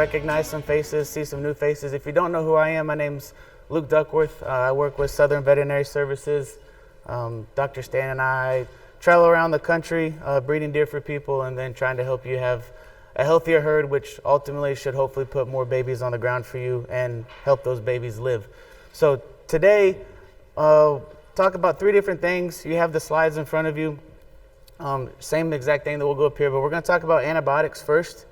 recognize some faces, see some new faces. If you don't know who I am, my name's Luke Duckworth. I work with Southern Veterinary Services. Dr. Stan and I travel around the country breeding deer for people and then trying to help you have a healthier herd, which ultimately should hopefully put more babies on the ground for you and help those babies live. So today, talk about 3 different things. You have the slides in front of you. Same exact thing that will go up here, but we're going to talk about antibiotics first,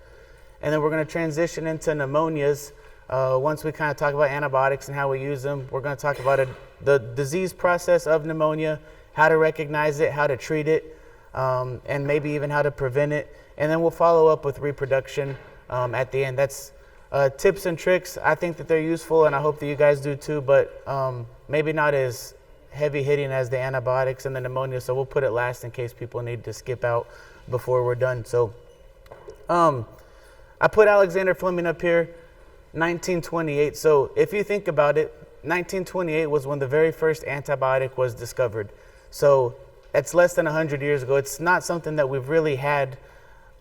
and then we're going to transition into pneumonias. Once we kind of talk about antibiotics and how we use them, we're going to talk about the disease process of pneumonia, how to recognize it, how to treat it, and maybe even how to prevent it. And then we'll follow up with reproduction at the end. That's tips and tricks. I think that they're useful, and I hope that you guys do too, but maybe not as heavy hitting as the antibiotics and the pneumonia, so we'll put it last in case people need to skip out before we're done. So I put Alexander Fleming up here, 1928. So if you think about it, 1928 was when the very first antibiotic was discovered. So it's less than 100 years ago. It's not something that we've really had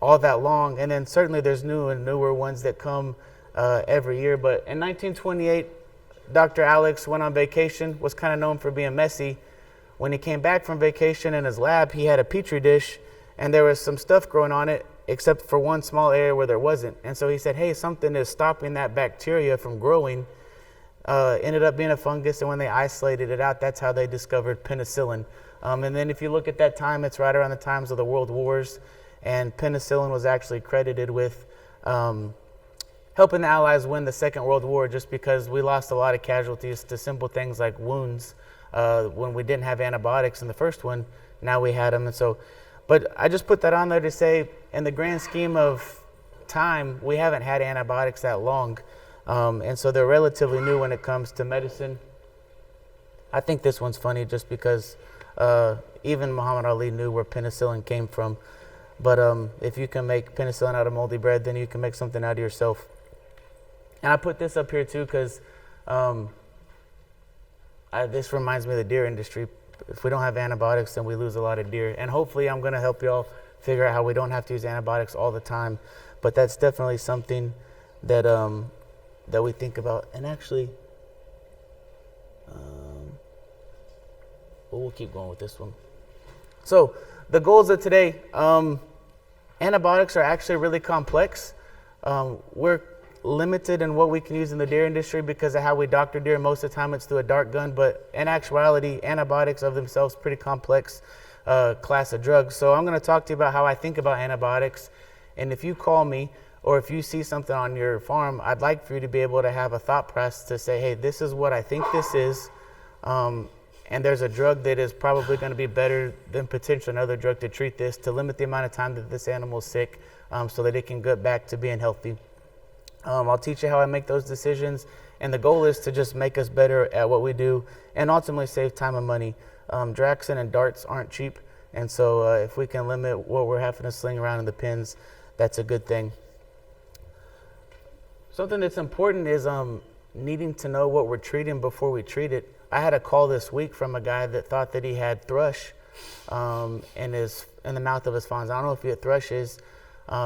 all that long, and then certainly there's new and newer ones that come every year. But in 1928, Dr. Alex went on vacation, was kind of known for being messy. When he came back from vacation in his lab, he had a petri dish, and there was some stuff growing on it, except for one small area where there wasn't. And so he said, hey, something is stopping that bacteria from growing. Ended up being a fungus, and when they isolated it out, that's how they discovered penicillin. And then if you look at that time, it's right around the times of the World Wars, and penicillin was actually credited with helping the Allies win the Second World War, just because we lost a lot of casualties to simple things like wounds when we didn't have antibiotics in the first one. Now we had them. And so, but I just put that on there to say, in the grand scheme of time, we haven't had antibiotics that long. And so they're relatively new when it comes to medicine. I think this one's funny just because even Muhammad Ali knew where penicillin came from. But if you can make penicillin out of moldy bread, then you can make something out of yourself. And I put this up here too because this reminds me of the deer industry. If we don't have antibiotics, then we lose a lot of deer. And hopefully I'm going to help y'all figure out how we don't have to use antibiotics all the time. But that's definitely something that that we think about. And actually, we'll keep going with this one. So the goals of today, antibiotics are actually really complex. We're limited in what we can use in the deer industry because of how we doctor deer. Most of the time it's through a dart gun, but in actuality, antibiotics of themselves pretty complex class of drugs. So I'm going to talk to you about how I think about antibiotics. And if you call me or if you see something on your farm, I'd like for you to be able to have a thought process to say, hey, this is what I think this is. And there's a drug that is probably going to be better than potentially another drug to treat this, to limit the amount of time that this animal is sick so that it can get back to being healthy. I'll teach you how I make those decisions, and the goal is to just make us better at what we do and ultimately save time and money. Draxin and darts aren't cheap, and so if we can limit what we're having to sling around in the pens, that's a good thing. Something that's important is needing to know what we're treating before we treat it. I had a call this week from a guy that thought that he had thrush in the mouth of his fawns. I don't know if what thrush is.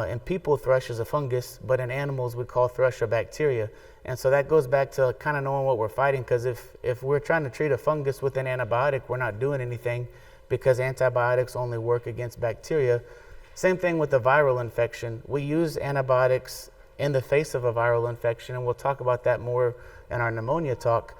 In people, thrush is a fungus, but in animals, we call thrush a bacteria. And so that goes back to kind of knowing what we're fighting, because if we're trying to treat a fungus with an antibiotic, we're not doing anything because antibiotics only work against bacteria. Same thing with a viral infection. We use antibiotics in the face of a viral infection, and we'll talk about that more in our pneumonia talk.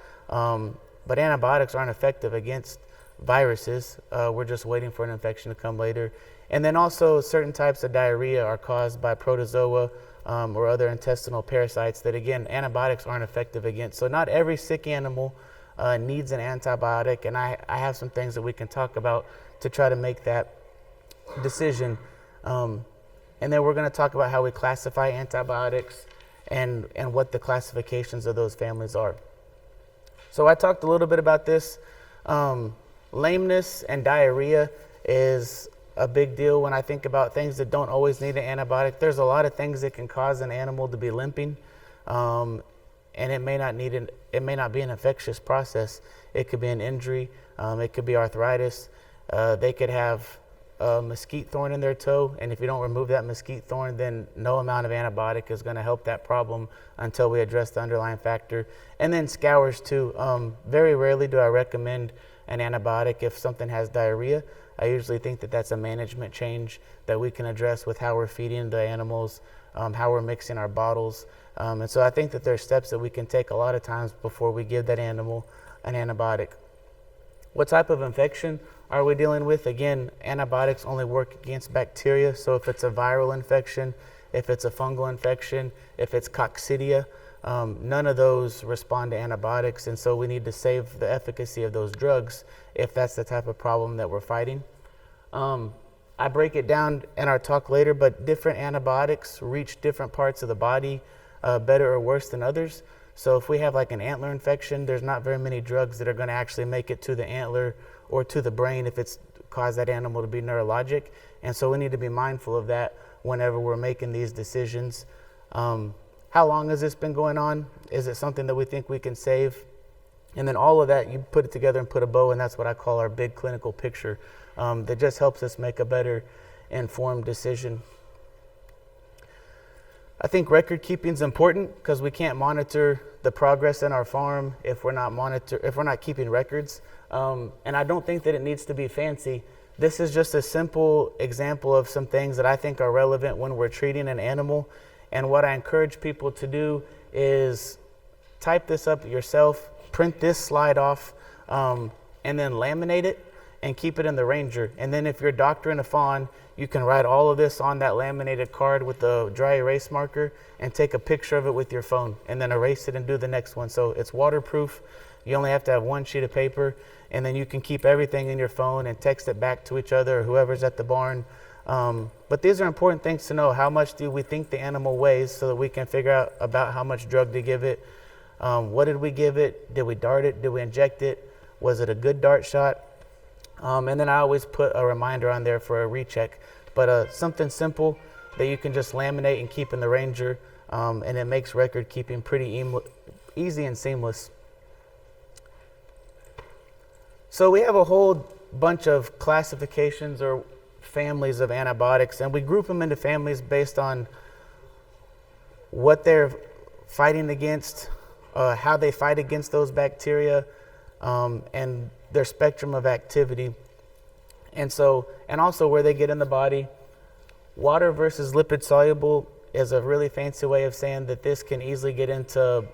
But antibiotics aren't effective against viruses. We're just waiting for an infection to come later. And then also certain types of diarrhea are caused by protozoa or other intestinal parasites that, again, antibiotics aren't effective against. So not every sick animal needs an antibiotic, and I have some things that we can talk about to try to make that decision. And then we're going to talk about how we classify antibiotics and what the classifications of those families are. So I talked a little bit about this. Lameness and diarrhea is a big deal when I think about things that don't always need an antibiotic. There's a lot of things that can cause an animal to be limping, and it may not be an infectious process. It could be an injury, it could be arthritis. They could have a mesquite thorn in their toe, and if you don't remove that mesquite thorn, then no amount of antibiotic is going to help that problem until we address the underlying factor. And then scours too. Very rarely do I recommend an antibiotic if something has diarrhea. I usually think that that's a management change that we can address with how we're feeding the animals, how we're mixing our bottles. And so I think that there's steps that we can take a lot of times before we give that animal an antibiotic. What type of infection are we dealing with? Again, antibiotics only work against bacteria. So if it's a viral infection, if it's a fungal infection, if it's coccidia, none of those respond to antibiotics. And so we need to save the efficacy of those drugs if that's the type of problem that we're fighting. I break it down in our talk later, but different antibiotics reach different parts of the body better or worse than others. So if we have like an antler infection, there's not very many drugs that are going to actually make it to the antler or to the brain if it's caused that animal to be neurologic. And so we need to be mindful of that whenever we're making these decisions. How long has this been going on? Is it something that we think we can save? And then all of that, you put it together and put a bow, and that's what I call our big clinical picture that just helps us make a better informed decision. I think record keeping is important because we can't monitor the progress in our farm if we're not keeping records. And I don't think that it needs to be fancy. This is just a simple example of some things that I think are relevant when we're treating an animal. And what I encourage people to do is type this up yourself, print this slide off, and then laminate it and keep it in the Ranger. And then if you're doctoring a fawn, you can write all of this on that laminated card with the dry erase marker and take a picture of it with your phone and then erase it and do the next one. So it's waterproof. You only have to have one sheet of paper, and then you can keep everything in your phone and text it back to each other or whoever's at the barn. But these are important things to know. How much do we think the animal weighs so that we can figure out about how much drug to give it? What did we give it? Did we dart it? Did we inject it? Was it a good dart shot? And then I always put a reminder on there for a recheck. But something simple that you can just laminate and keep in the Ranger, and it makes record keeping pretty easy and seamless. So we have a whole bunch of classifications or families of antibiotics, and we group them into families based on what they're fighting against, how they fight against those bacteria, and their spectrum of activity. And also where they get in the body. Water versus lipid soluble is a really fancy way of saying that this can easily get into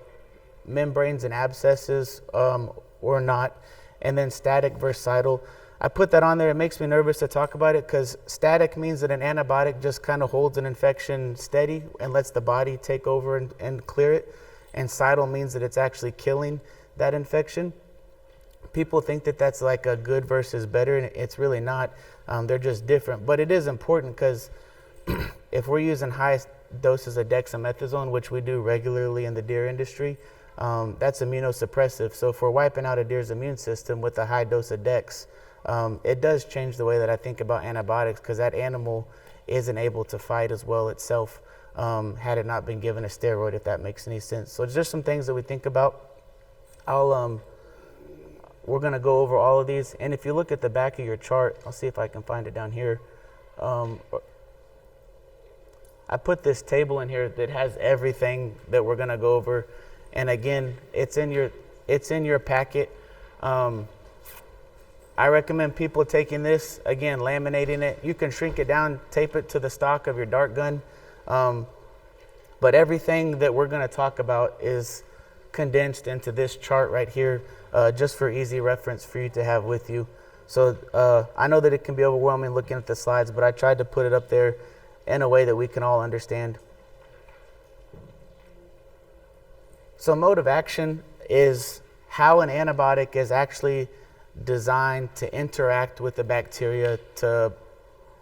membranes and abscesses or not. And then static versus cidal. I put that on there. It makes me nervous to talk about it because static means that an antibiotic just kind of holds an infection steady and lets the body take over and clear it. And cidal means that it's actually killing that infection. People think that that's like a good versus better, and it's really not. They're just different. But it is important because if we're using high doses of dexamethasone, which we do regularly in the deer industry, that's immunosuppressive. So if we're wiping out a deer's immune system with a high dose of dex, it does change the way that I think about antibiotics because that animal isn't able to fight as well itself had it not been given a steroid, if that makes any sense. So it's just some things that we think about. We're going to go over all of these. And if you look at the back of your chart, I'll see if I can find it down here. I put this table in here that has everything that we're going to go over. And again, it's in your packet. I recommend people taking this, again, laminating it. You can shrink it down, tape it to the stock of your dart gun. But everything that we're going to talk about is condensed into this chart right here, just for easy reference for you to have with you. So I know that it can be overwhelming looking at the slides, but I tried to put it up there in a way that we can all understand. So mode of action is how an antibiotic is actually designed to interact with the bacteria to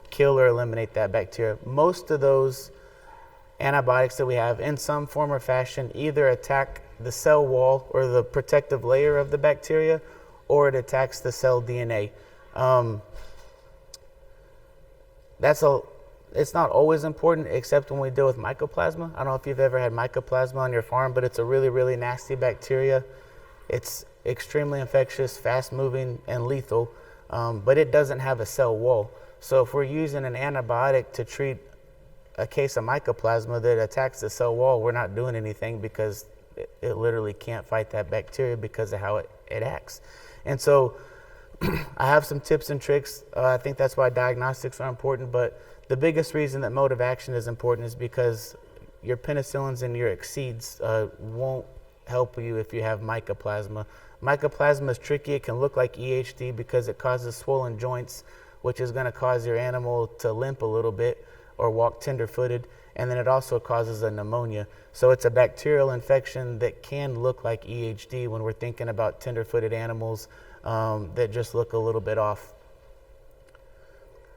kill or eliminate that bacteria. Most of those antibiotics that we have in some form or fashion either attack the cell wall or the protective layer of the bacteria, or it attacks the cell DNA. It's not always important except when we deal with mycoplasma. I don't know if you've ever had mycoplasma on your farm, but it's a really, really nasty bacteria. It's extremely infectious, fast moving, and lethal, but it doesn't have a cell wall. So if we're using an antibiotic to treat a case of mycoplasma that attacks the cell wall, we're not doing anything because it literally can't fight that bacteria because of how it acts. And so I have some tips and tricks. I think that's why diagnostics are important, but the biggest reason that mode of action is important is because your penicillins and your exceeds won't help you if you have mycoplasma. Mycoplasma is tricky. It can look like EHD because it causes swollen joints, which is going to cause your animal to limp a little bit or walk tender-footed, and then it also causes a pneumonia. So it's a bacterial infection that can look like EHD when we're thinking about tender-footed animals that just look a little bit off.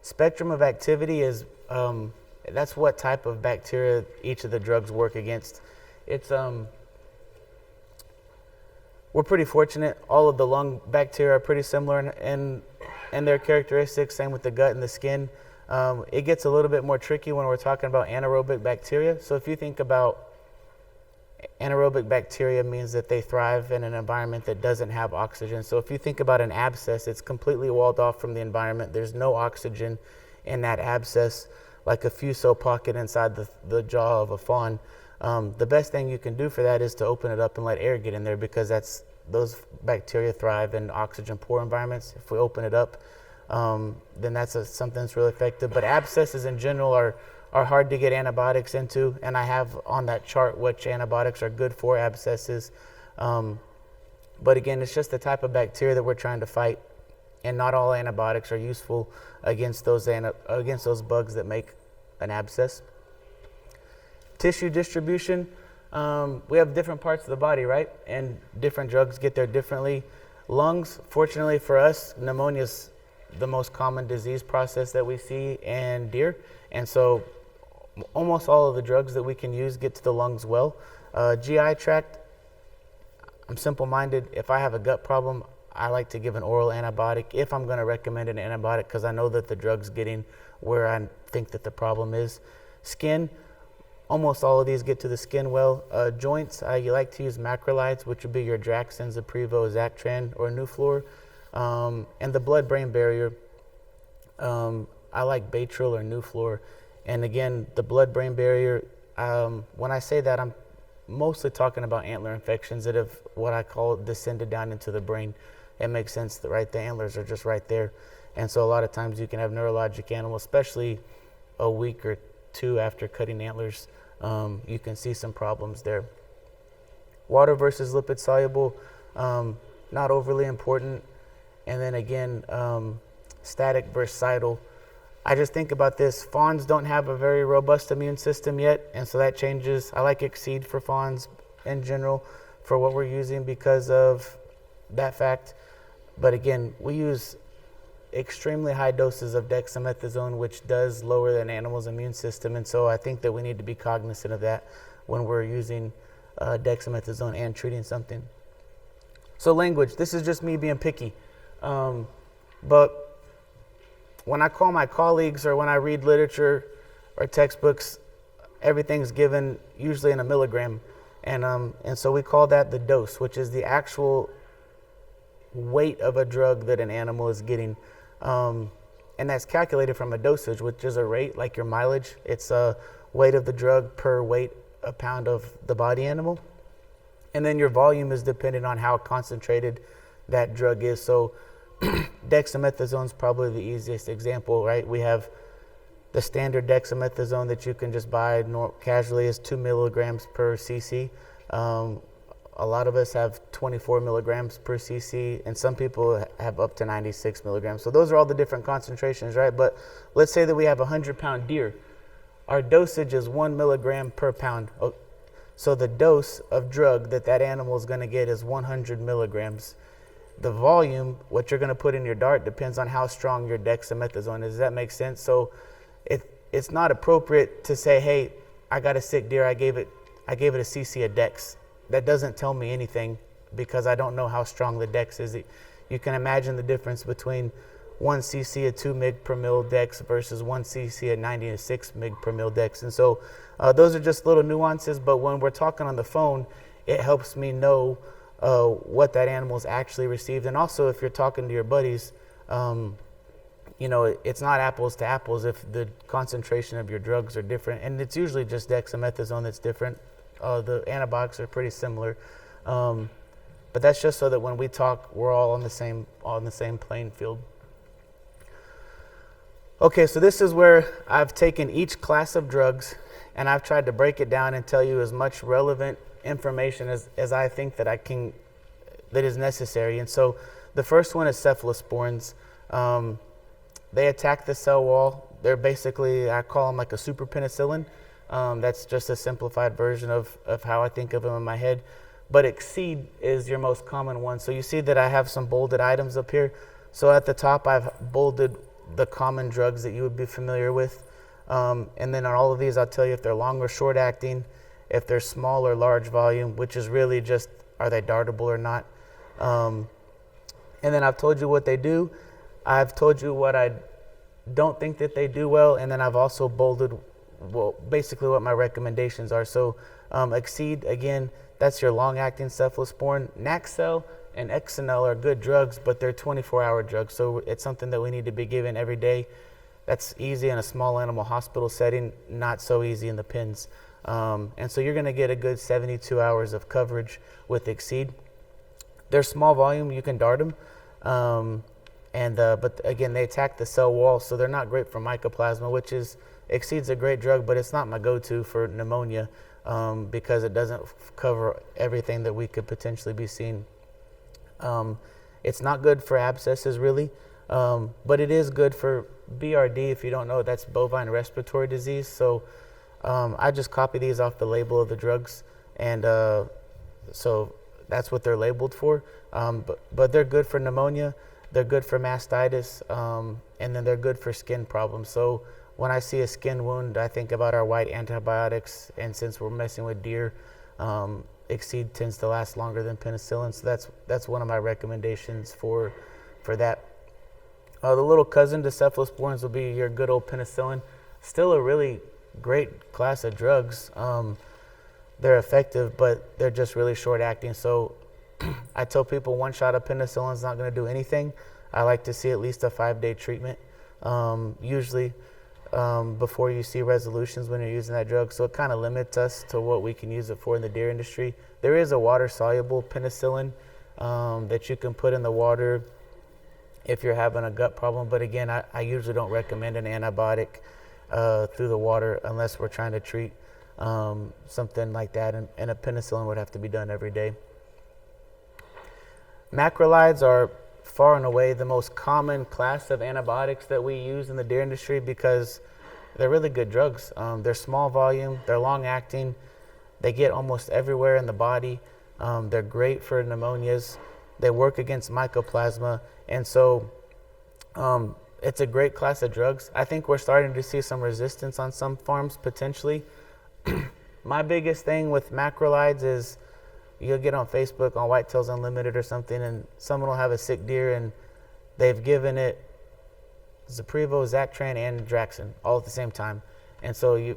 Spectrum of activity is, that's what type of bacteria each of the drugs work against. It's, we're pretty fortunate. All of the lung bacteria are pretty similar in their characteristics, same with the gut and the skin. It gets a little bit more tricky when we're talking about anaerobic bacteria. So if you think about anaerobic bacteria, means that they thrive in an environment that doesn't have oxygen. So if you think about an abscess, it's completely walled off from the environment. There's no oxygen in that abscess, like a fuso pocket inside the jaw of a fawn. The best thing you can do for that is to open it up and let air get in there, because those bacteria thrive in oxygen poor environments. If we open it up, then that's something that's really effective. But abscesses in general are hard to get antibiotics into, and I have on that chart which antibiotics are good for abscesses. But again, it's just the type of bacteria that we're trying to fight, and not all antibiotics are useful against those bugs that make an abscess. Tissue distribution, we have different parts of the body, right? And different drugs get there differently. Lungs, fortunately for us, pneumonia is the most common disease process that we see in deer, and so almost all of the drugs that we can use get to the lungs well. GI tract, I'm simple-minded. If I have a gut problem, I like to give an oral antibiotic if I'm going to recommend an antibiotic, because I know that the drug's getting where I think that the problem is. Skin, almost all of these get to the skin well. Joints, you like to use macrolides, which would be your Draxxins, Aprevo, Zactran, or Nuflor. And the blood-brain barrier, I like Baytril or Nuflor. And again, the blood-brain barrier, when I say that, I'm mostly talking about antler infections that have what I call descended down into the brain. It makes sense, right? The antlers are just right there. And so a lot of times you can have neurologic animals, especially a week or two after cutting antlers. You can see some problems there. Water versus lipid soluble, not overly important. And then again, static versus cidal. I just think about this. Fawns don't have a very robust immune system yet, and so that changes. I like Exceed for fawns in general for what we're using because of that fact. But again, we use extremely high doses of dexamethasone, which does lower an animal's immune system, and so I think that we need to be cognizant of that when we're using dexamethasone and treating something. So language, this is just me being picky. But when I call my colleagues or when I read literature or textbooks, everything's given usually in a milligram. And so we call that the dose, which is the actual weight of a drug that an animal is getting. And that's calculated from a dosage, which is a rate, like your mileage. It's a weight of the drug per weight a pound of the body animal. And then your volume is dependent on how concentrated that drug is. So dexamethasone is probably the easiest example, right? We have the standard dexamethasone that you can just buy casually is 2 milligrams per cc. A lot of us have 24 milligrams per cc, and some people have up to 96 milligrams. So those are all the different concentrations, right? But let's say that we have a 100-pound deer. Our dosage is 1 milligram per pound. So the dose of drug that animal is going to get is 100 milligrams. The volume, what you're going to put in your dart, depends on how strong your dexamethasone is. Does that make sense? So it's not appropriate to say, hey, I got a sick deer, I gave it a cc of dex. That doesn't tell me anything because I don't know how strong the dex is. You can imagine the difference between 1 cc of 2 mg per mil dex versus 1 cc of 96 mg per mil dex. And so those are just little nuances, but when we're talking on the phone, it helps me know what that animal's actually received. And also, if you're talking to your buddies, it's not apples to apples if the concentration of your drugs are different, and it's usually just dexamethasone that's different. The antibiotics are pretty similar, but that's just so that when we talk, we're all on the same playing field. Okay, so this is where I've taken each class of drugs and I've tried to break it down and tell you as much relevant information as I think that is necessary. And so the first one is cephalosporins. They attack the cell wall. They're basically, I call them like a super penicillin. That's just a simplified version of how I think of them in my head. But Exceed is your most common one. So you see that I have some bolded items up here. So at the top, I've bolded the common drugs that you would be familiar with. And then on all of these, I'll tell you if they're long or short acting, if they're small or large volume, which is really just, are they dartable or not? And then I've told you what they do. I've told you what I don't think that they do well. And then I've also bolded, basically what my recommendations are. So Exceed, again, that's your long-acting cephalosporin. Naxel and Exenel are good drugs, but they're 24-hour drugs. So it's something that we need to be given every day. That's easy in a small animal hospital setting, not so easy in the pens. And so you're going to get a good 72 hours of coverage with Exceed. They're small volume, you can dart them. But again, they attack the cell wall, so they're not great for mycoplasma, which is, Exceed's a great drug, but it's not my go-to for pneumonia because it doesn't cover everything that we could potentially be seeing. It's not good for abscesses really, but it is good for BRD. If you don't know, that's bovine respiratory disease. So I just copy these off the label of the drugs, and so that's what they're labeled for. But they're good for pneumonia, they're good for mastitis, and then they're good for skin problems. So when I see a skin wound, I think about our white antibiotics, and since we're messing with deer, Exceed tends to last longer than penicillin, so that's one of my recommendations for that. The little cousin to cephalosporins will be your good old penicillin. Still a really great class of drugs. They're effective, but they're just really short acting. So I tell people one shot of penicillin is not going to do anything. I like to see at least a 5-day treatment, usually before you see resolutions when you're using that drug. So it kind of limits us to what we can use it for in the deer industry. There is a water-soluble penicillin that you can put in the water if you're having a gut problem. But again, I usually don't recommend an antibiotic through the water unless we're trying to treat something like that. And a penicillin would have to be done every day. Macrolides are far and away the most common class of antibiotics that we use in the deer industry because they're really good drugs. They're small volume, they're long acting, they get almost everywhere in the body. They're great for pneumonias, they work against mycoplasma, and so it's a great class of drugs. I think we're starting to see some resistance on some farms potentially. My biggest thing with macrolides is you'll get on Facebook on Whitetails Unlimited or something, and someone will have a sick deer and they've given it Zaprevo, Zactran, and Draxin all at the same time. And so you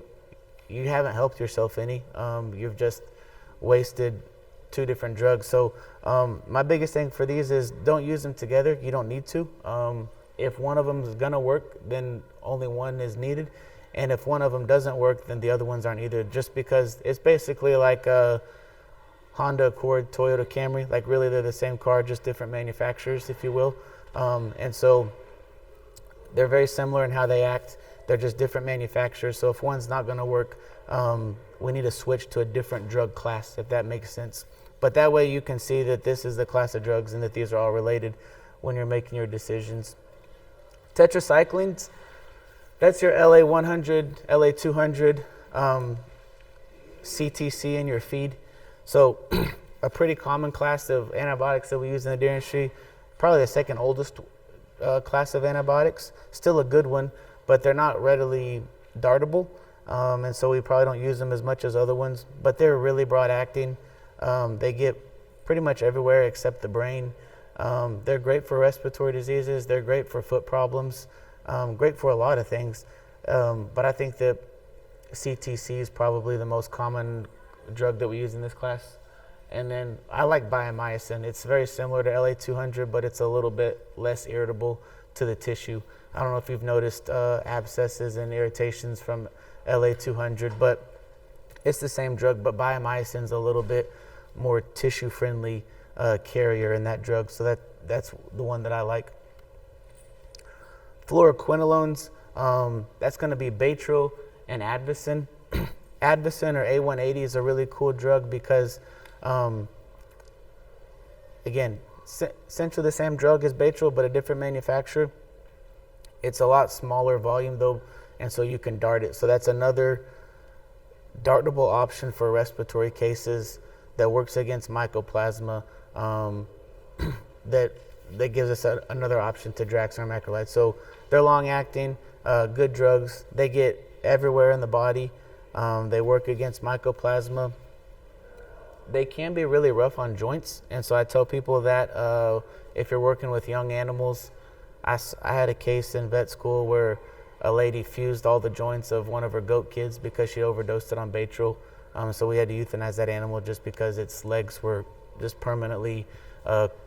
haven't helped yourself any. You've just wasted 2 different drugs. So my biggest thing for these is don't use them together. You don't need to. If one of them is going to work, then only one is needed. And if one of them doesn't work, then the other ones aren't either, just because it's basically like Honda Accord, Toyota Camry, like really they're the same car, just different manufacturers, if you will. And so they're very similar in how they act. They're just different manufacturers. So if one's not going to work, we need to switch to a different drug class, if that makes sense. But that way you can see that this is the class of drugs and that these are all related when you're making your decisions. Tetracyclines, that's your LA 100, LA 200, CTC in your feed. So a pretty common class of antibiotics that we use in the deer industry, probably the second oldest class of antibiotics, still a good one, but they're not readily dartable, and so we probably don't use them as much as other ones, but they're really broad acting. They get pretty much everywhere except the brain. They're great for respiratory diseases, they're great for foot problems, great for a lot of things, but I think that CTC is probably the most common drug that we use in this class. And then I like biomycin. It's very similar to LA 200, but it's a little bit less irritable to the tissue. I don't know if you've noticed abscesses and irritations from LA-200, but it's the same drug, but biomycin's a little bit more tissue-friendly carrier in that drug, so that's the one that I like. Fluoroquinolones, that's going to be Baytril and Advocin. Advocin or A180 is a really cool drug because, again, essentially the same drug as Baytril, but a different manufacturer. It's a lot smaller volume though, and so you can dart it. So that's another dartable option for respiratory cases that works against mycoplasma. That gives us another option to Draxxin or macrolide. So they're long-acting, good drugs. They get everywhere in the body. They work against mycoplasma. They can be really rough on joints, and so I tell people that if you're working with young animals, I had a case in vet school where a lady fused all the joints of one of her goat kids because she overdosed it on Baytril. So we had to euthanize that animal just because its legs were just permanently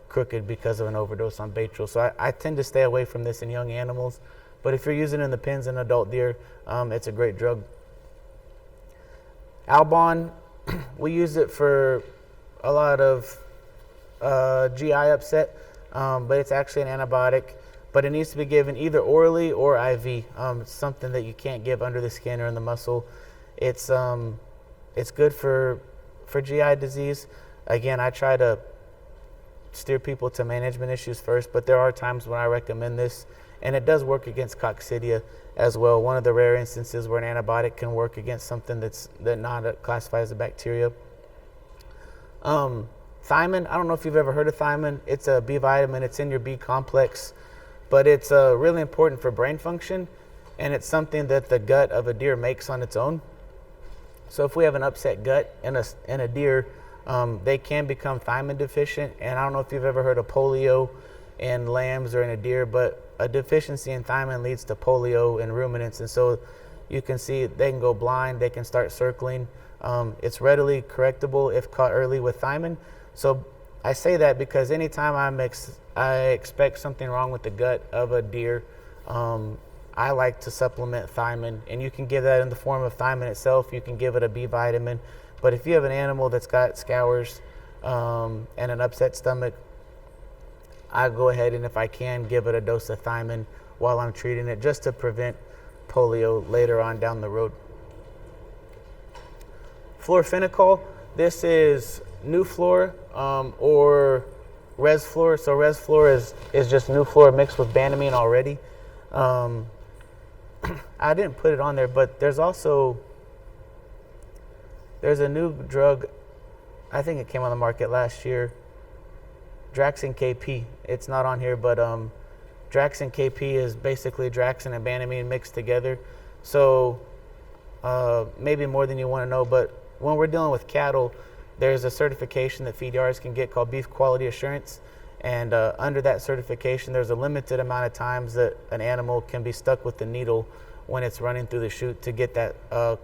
crooked because of an overdose on Baytril. So I tend to stay away from this in young animals, but if you're using it in the pens in adult deer, it's a great drug. Albon, we use it for a lot of GI upset, but it's actually an antibiotic, but it needs to be given either orally or IV. It's something that you can't give under the skin or in the muscle. It's good for GI disease. Again, I try to steer people to management issues first, but there are times when I recommend this, and it does work against coccidia as well. One of the rare instances where an antibiotic can work against something that not classified as a bacteria. Thiamine, I don't know if you've ever heard of thiamine. It's a B vitamin. It's in your B complex, but it's really important for brain function, and it's something that the gut of a deer makes on its own. So if we have an upset gut in a deer, they can become thiamine deficient. And I don't know if you've ever heard of polio in lambs or in a deer, but a deficiency in thiamine leads to polio in ruminants. And so you can see they can go blind, they can start circling. It's readily correctable if caught early with thiamine. So I say that because anytime I expect something wrong with the gut of a deer, I like to supplement thiamine, and you can give that in the form of thiamine itself. You can give it a B vitamin, but if you have an animal that's got scours and an upset stomach, I go ahead and if I can give it a dose of thiamine while I'm treating it, just to prevent polio later on down the road. Fluorphenicol, this is Nuflor or Resflor. So Resflor is just Nuflor mixed with Banamine already. I didn't put it on there, but there's a new drug, I think it came on the market last year, Draxxin KP. It's not on here, but Draxxin KP is basically Draxxin and Banamine mixed together. So maybe more than you want to know, but when we're dealing with cattle, there's a certification that feed yards can get called Beef Quality Assurance. And under that certification, there's a limited amount of times that an animal can be stuck with the needle when it's running through the chute to get that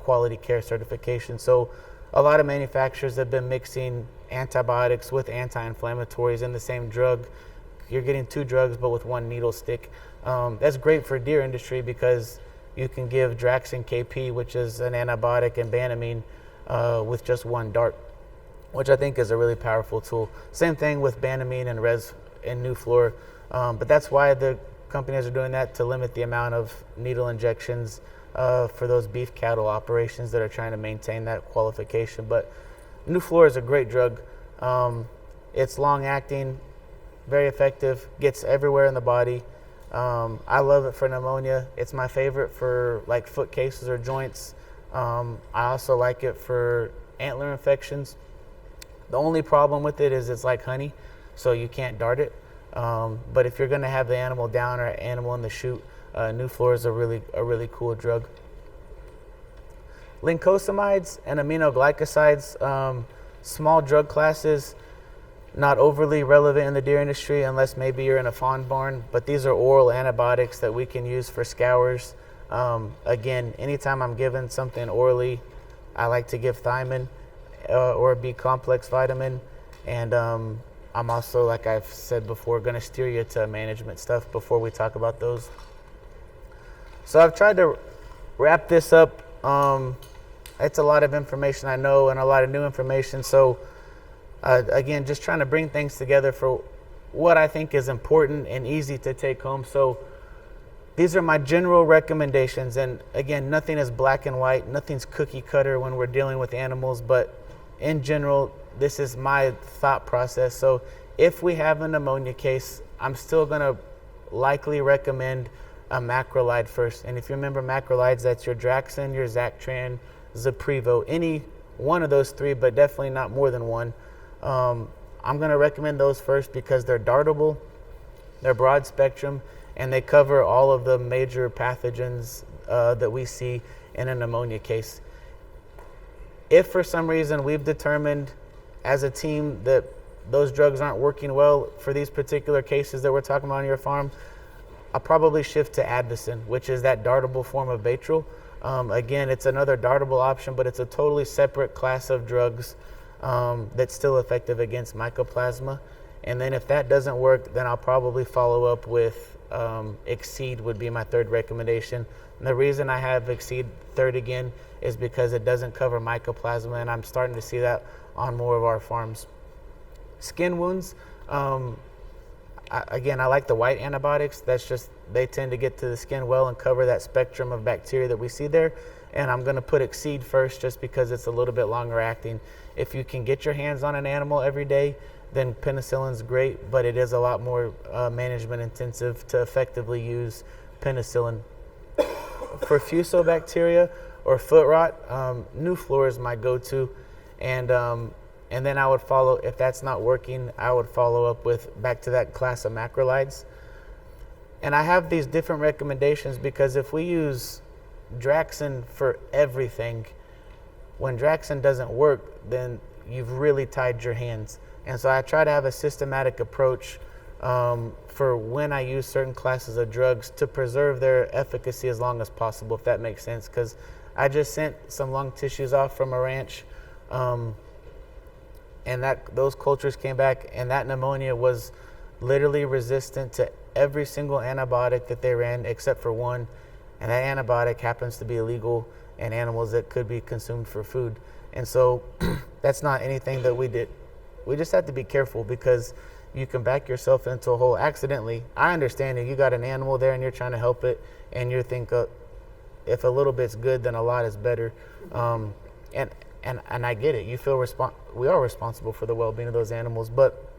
quality care certification. So a lot of manufacturers have been mixing antibiotics with anti-inflammatories in the same drug. You're getting two drugs, but with one needle stick. That's great for deer industry because you can give Draxxin KP, which is an antibiotic, and Banamine with just one dart, which I think is a really powerful tool. Same thing with Banamine and Res and Nuflor, but that's why the companies are doing that, to limit the amount of needle injections for those beef cattle operations that are trying to maintain that qualification. But Nuflor is a great drug. It's long-acting, very effective, gets everywhere in the body. I love it for pneumonia. It's my favorite for like foot cases or joints. I also like it for antler infections. The only problem with it is it's like honey, so you can't dart it. But if you're going to have the animal down or animal in the chute, Nuflor is a really cool drug. Lincosamides and aminoglycosides, small drug classes, not overly relevant in the deer industry unless maybe you're in a fawn barn, but these are oral antibiotics that we can use for scours. Again, anytime I'm giving something orally, I like to give thiamine or a B complex vitamin, and I'm also, like I've said before, going to steer you to management stuff before we talk about those. So I've tried to wrap this up. It's a lot of information, I know, and a lot of new information. So again, just trying to bring things together for what I think is important and easy to take home. So these are my general recommendations. And again, nothing is black and white. Nothing's cookie cutter when we're dealing with animals. But in general, this is my thought process. So if we have a pneumonia case, I'm still going to likely recommend a macrolide first. And if you remember macrolides, that's your Draxxin, your Zactran, Zaprevo, any one of those three, but definitely not more than one. I'm going to recommend those first because they're dartable, they're broad spectrum, and they cover all of the major pathogens that we see in a pneumonia case. If for some reason we've determined as a team that those drugs aren't working well for these particular cases that we're talking about on your farm, I'll probably shift to Advocin, which is that dartable form of Baytril. Again, it's another dartable option, but it's a totally separate class of drugs that's still effective against mycoplasma. And then if that doesn't work, then I'll probably follow up with Exceed would be my third recommendation. And the reason I have Exceed third again is because it doesn't cover mycoplasma, and I'm starting to see that on more of our farms. Skin wounds, I like the white antibiotics. That's just, they tend to get to the skin well and cover that spectrum of bacteria that we see there. And I'm going to put Exceed first just because it's a little bit longer acting. If you can get your hands on an animal every day, then penicillin's great, but it is a lot more management intensive to effectively use penicillin. For fusobacteria or foot rot, Nuflor is my go-to. And then I would follow, if that's not working, I would follow up with back to that class of macrolides. And I have these different recommendations because if we use Draxxin for everything, when Draxxin doesn't work, then you've really tied your hands. And so I try to have a systematic approach for when I use certain classes of drugs to preserve their efficacy as long as possible, if that makes sense. Because I just sent some lung tissues off from a ranch, and those cultures came back, and that pneumonia was literally resistant to every single antibiotic that they ran except for one. And that antibiotic happens to be illegal in animals that could be consumed for food. And so that's not anything that we did. We just have to be careful because you can back yourself into a hole accidentally. I understand that you got an animal there and you're trying to help it, and you think if a little bit's good, then a lot is better. And I get it. You feel we are responsible for the well-being of those animals, but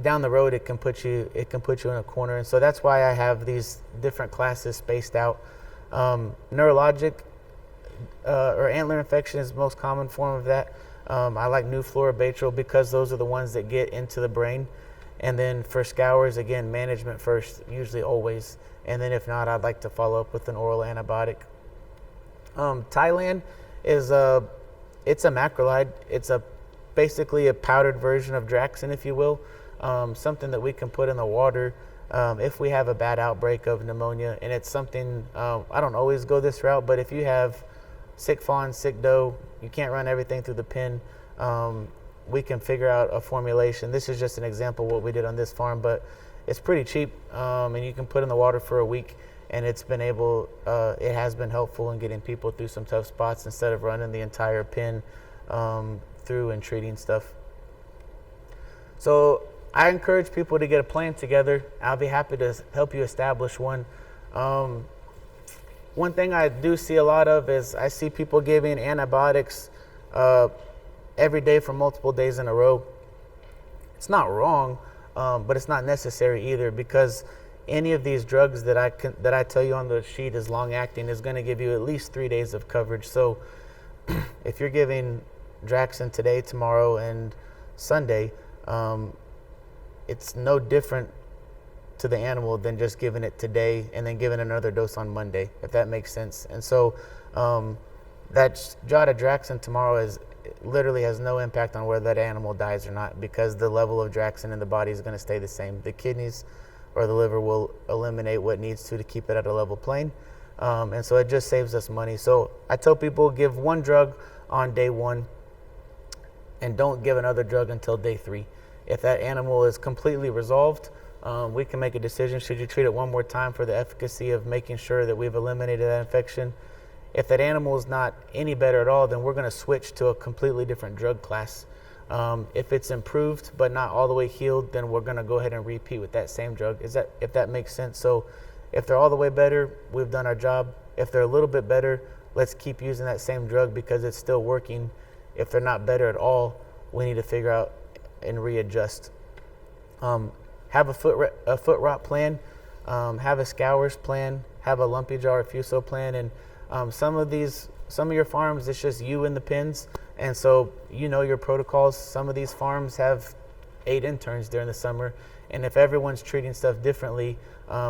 down the road it can put you in a corner. And so that's why I have these different classes spaced out. Neurologic or antler infection is the most common form of that. I like Nuflor, Baytril because those are the ones that get into the brain. And then for scours, again, management first, usually always. And then if not, I'd like to follow up with an oral antibiotic. Thailand is it's a macrolide. It's basically a powdered version of Draxxin, if you will. Something that we can put in the water if we have a bad outbreak of pneumonia. And it's something, I don't always go this route, but if you have sick fawn, sick doe, you can't run everything through the pen, we can figure out a formulation. This is just an example of what we did on this farm, but it's pretty cheap, and you can put in the water for a week, and it has been helpful in getting people through some tough spots instead of running the entire pen through and treating stuff. So I encourage people to get a plan together. I'll be happy to help you establish one. One thing I do see a lot of is I see people giving antibiotics every day for multiple days in a row. It's not wrong, but it's not necessary either, because any of these drugs that I tell you on the sheet is long acting is going to give you at least 3 days of coverage. So if you're giving Draxxin today, tomorrow, and Sunday, it's no different to the animal than just giving it today and then giving another dose on Monday, if that makes sense. And so that shot of Draxxin tomorrow literally has no impact on whether that animal dies or not, because the level of Draxxin in the body is going to stay the same. The kidneys or the liver will eliminate what needs to keep it at a level plane. And so it just saves us money. So I tell people give one drug on day one. and don't give another drug until day 3. If that animal is completely resolved, we can make a decision. Should you treat it one more time for the efficacy of making sure that we've eliminated that infection? If that animal is not any better at all, then we're going to switch to a completely different drug class. If it's improved but not all the way healed, then we're going to go ahead and repeat with that same drug. If that makes sense? So if they're all the way better, we've done our job. If they're a little bit better, let's keep using that same drug because it's still working. If they're not better at all, we need to figure out and readjust. Have a foot rot plan, have a scours plan, have a lumpy jaw or fuso plan, and some of your farms, it's just you in the pens, and so you know your protocols. Some of these farms have 8 interns during the summer, and if everyone's treating stuff differently,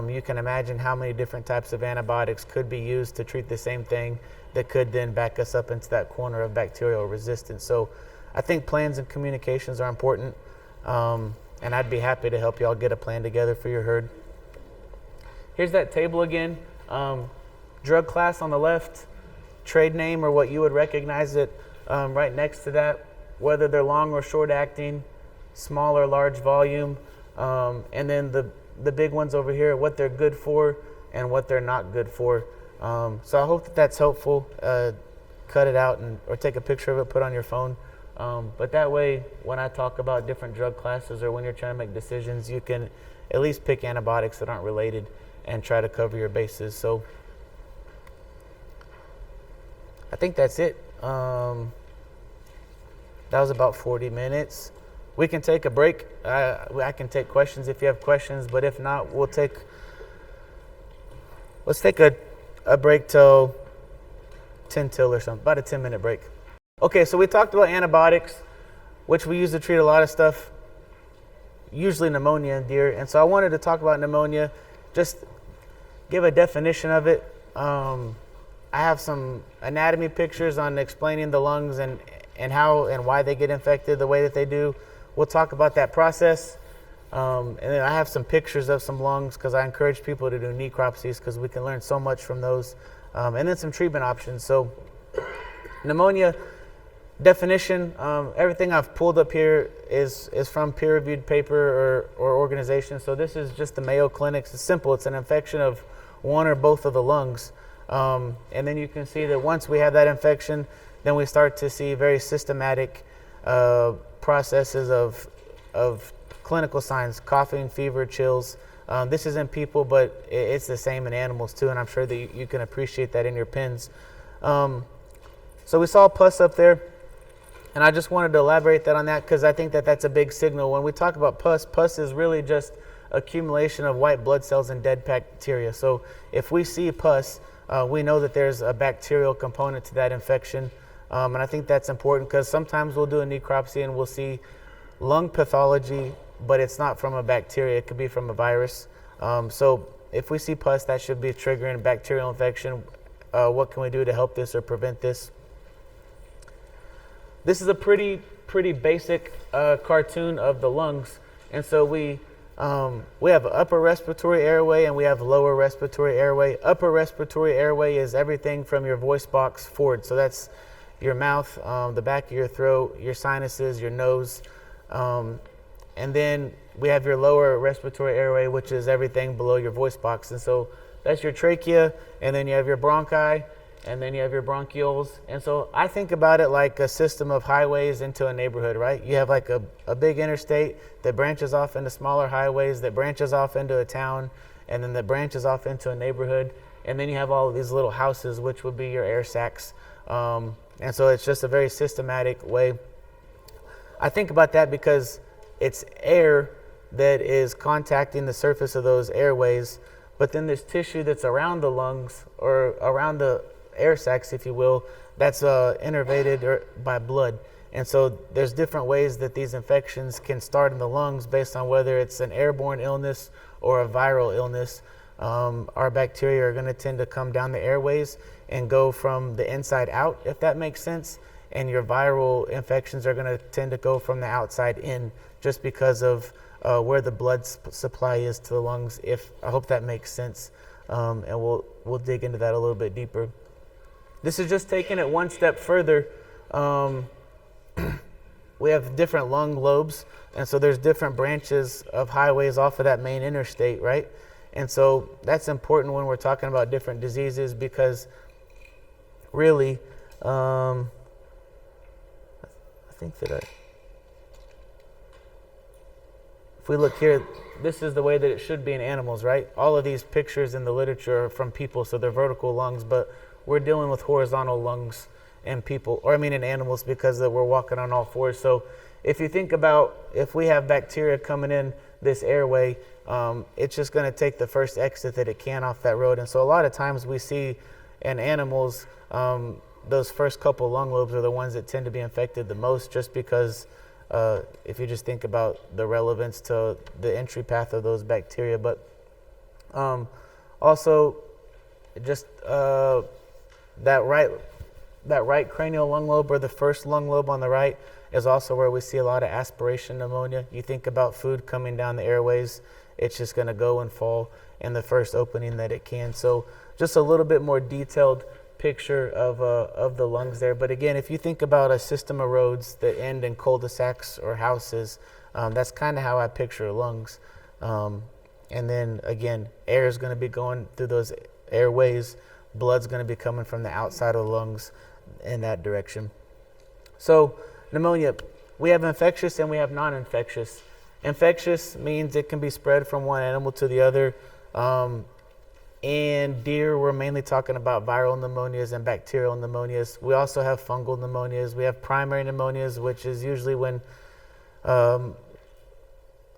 you can imagine how many different types of antibiotics could be used to treat the same thing that could then back us up into that corner of bacterial resistance. So I think plans and communications are important, and I'd be happy to help y'all get a plan together for your herd. Here's that table again. Drug class on the left, trade name or what you would recognize it right next to that, whether they're long or short acting, small or large volume, and then the big ones over here, what they're good for and what they're not good for. So I hope that that's helpful. Cut it out or take a picture of it, put it on your phone. But that way, when I talk about different drug classes or when you're trying to make decisions, you can at least pick antibiotics that aren't related and try to cover your bases. So I think that's it. That was about 40 minutes. We can take a break. I can take questions if you have questions, but if not, let's take a break till 10 till or something, about a 10-minute break. Okay, so we talked about antibiotics, which we use to treat a lot of stuff, usually pneumonia in deer. And so I wanted to talk about pneumonia, just give a definition of it. I have some anatomy pictures on explaining the lungs and how and why they get infected the way that they do. We'll talk about that process. And then I have some pictures of some lungs because I encourage people to do necropsies because we can learn so much from those. And then some treatment options. So pneumonia definition, everything I've pulled up here is from peer-reviewed paper or organization. So this is just the Mayo Clinics. It's simple. It's an infection of one or both of the lungs. And then you can see that once we have that infection, then we start to see very systematic processes of clinical signs, coughing, fever, chills. This is in people, but it's the same in animals too, and I'm sure that you can appreciate that in your pens. So we saw pus up there, and I just wanted to elaborate on that because I think that that's a big signal. When we talk about pus is really just accumulation of white blood cells and dead bacteria. So if we see pus, we know that there's a bacterial component to that infection. And I think that's important because sometimes we'll do a necropsy and we'll see lung pathology, but it's not from a bacteria. It could be from a virus. So if we see pus, that should be triggering a bacterial infection. What can we do to help this or prevent this? This is a pretty basic cartoon of the lungs. And so we have upper respiratory airway and we have lower respiratory airway. Upper respiratory airway is everything from your voice box forward. So that's your mouth, the back of your throat, your sinuses, your nose. And then we have your lower respiratory airway, which is everything below your voice box. And so that's your trachea, and then you have your bronchi, and then you have your bronchioles. And so I think about it like a system of highways into a neighborhood, right? You have like a big interstate that branches off into smaller highways, that branches off into a town, and then that branches off into a neighborhood. And then you have all of these little houses, which would be your air sacs. And so it's just a very systematic way. I think about that because it's air that is contacting the surface of those airways, but then this tissue that's around the lungs or around the air sacs, if you will, that's innervated by blood. And so there's different ways that these infections can start in the lungs based on whether it's an airborne illness or a viral illness. Our bacteria are going to tend to come down the airways and go from the inside out, if that makes sense. And your viral infections are going to tend to go from the outside in just because of where the blood supply is to the lungs. I hope that makes sense. And we'll dig into that a little bit deeper. This is just taking it one step further. we have different lung lobes, and so there's different branches of highways off of that main interstate, right? And so that's important when we're talking about different diseases, because really, I think that if we look here, this is the way that it should be in animals, right? All of these pictures in the literature are from people, so they're vertical lungs, but we're dealing with horizontal lungs in people, or I mean in animals, because we're walking on all fours. So if you think about, if we have bacteria coming in this airway, it's just going to take the first exit that it can off that road. And so a lot of times we see in animals, those first couple lung lobes are the ones that tend to be infected the most, just because if you just think about the relevance to the entry path of those bacteria. But also just that right cranial lung lobe, or the first lung lobe on the right, is also where we see a lot of aspiration pneumonia. You think about food coming down the airways, it's just going to go and fall in the first opening that it can. So just a little bit more detailed picture of the lungs there. But again, if you think about a system of roads that end in cul-de-sacs or houses, that's kind of how I picture lungs. And then again, air is going to be going through those airways. Blood's going to be coming from the outside of the lungs in that direction. So pneumonia, we have infectious and we have non-infectious. Infectious means it can be spread from one animal to the other. In deer, we're mainly talking about viral pneumonias and bacterial pneumonias. We also have fungal pneumonias. We have primary pneumonias, which is usually when a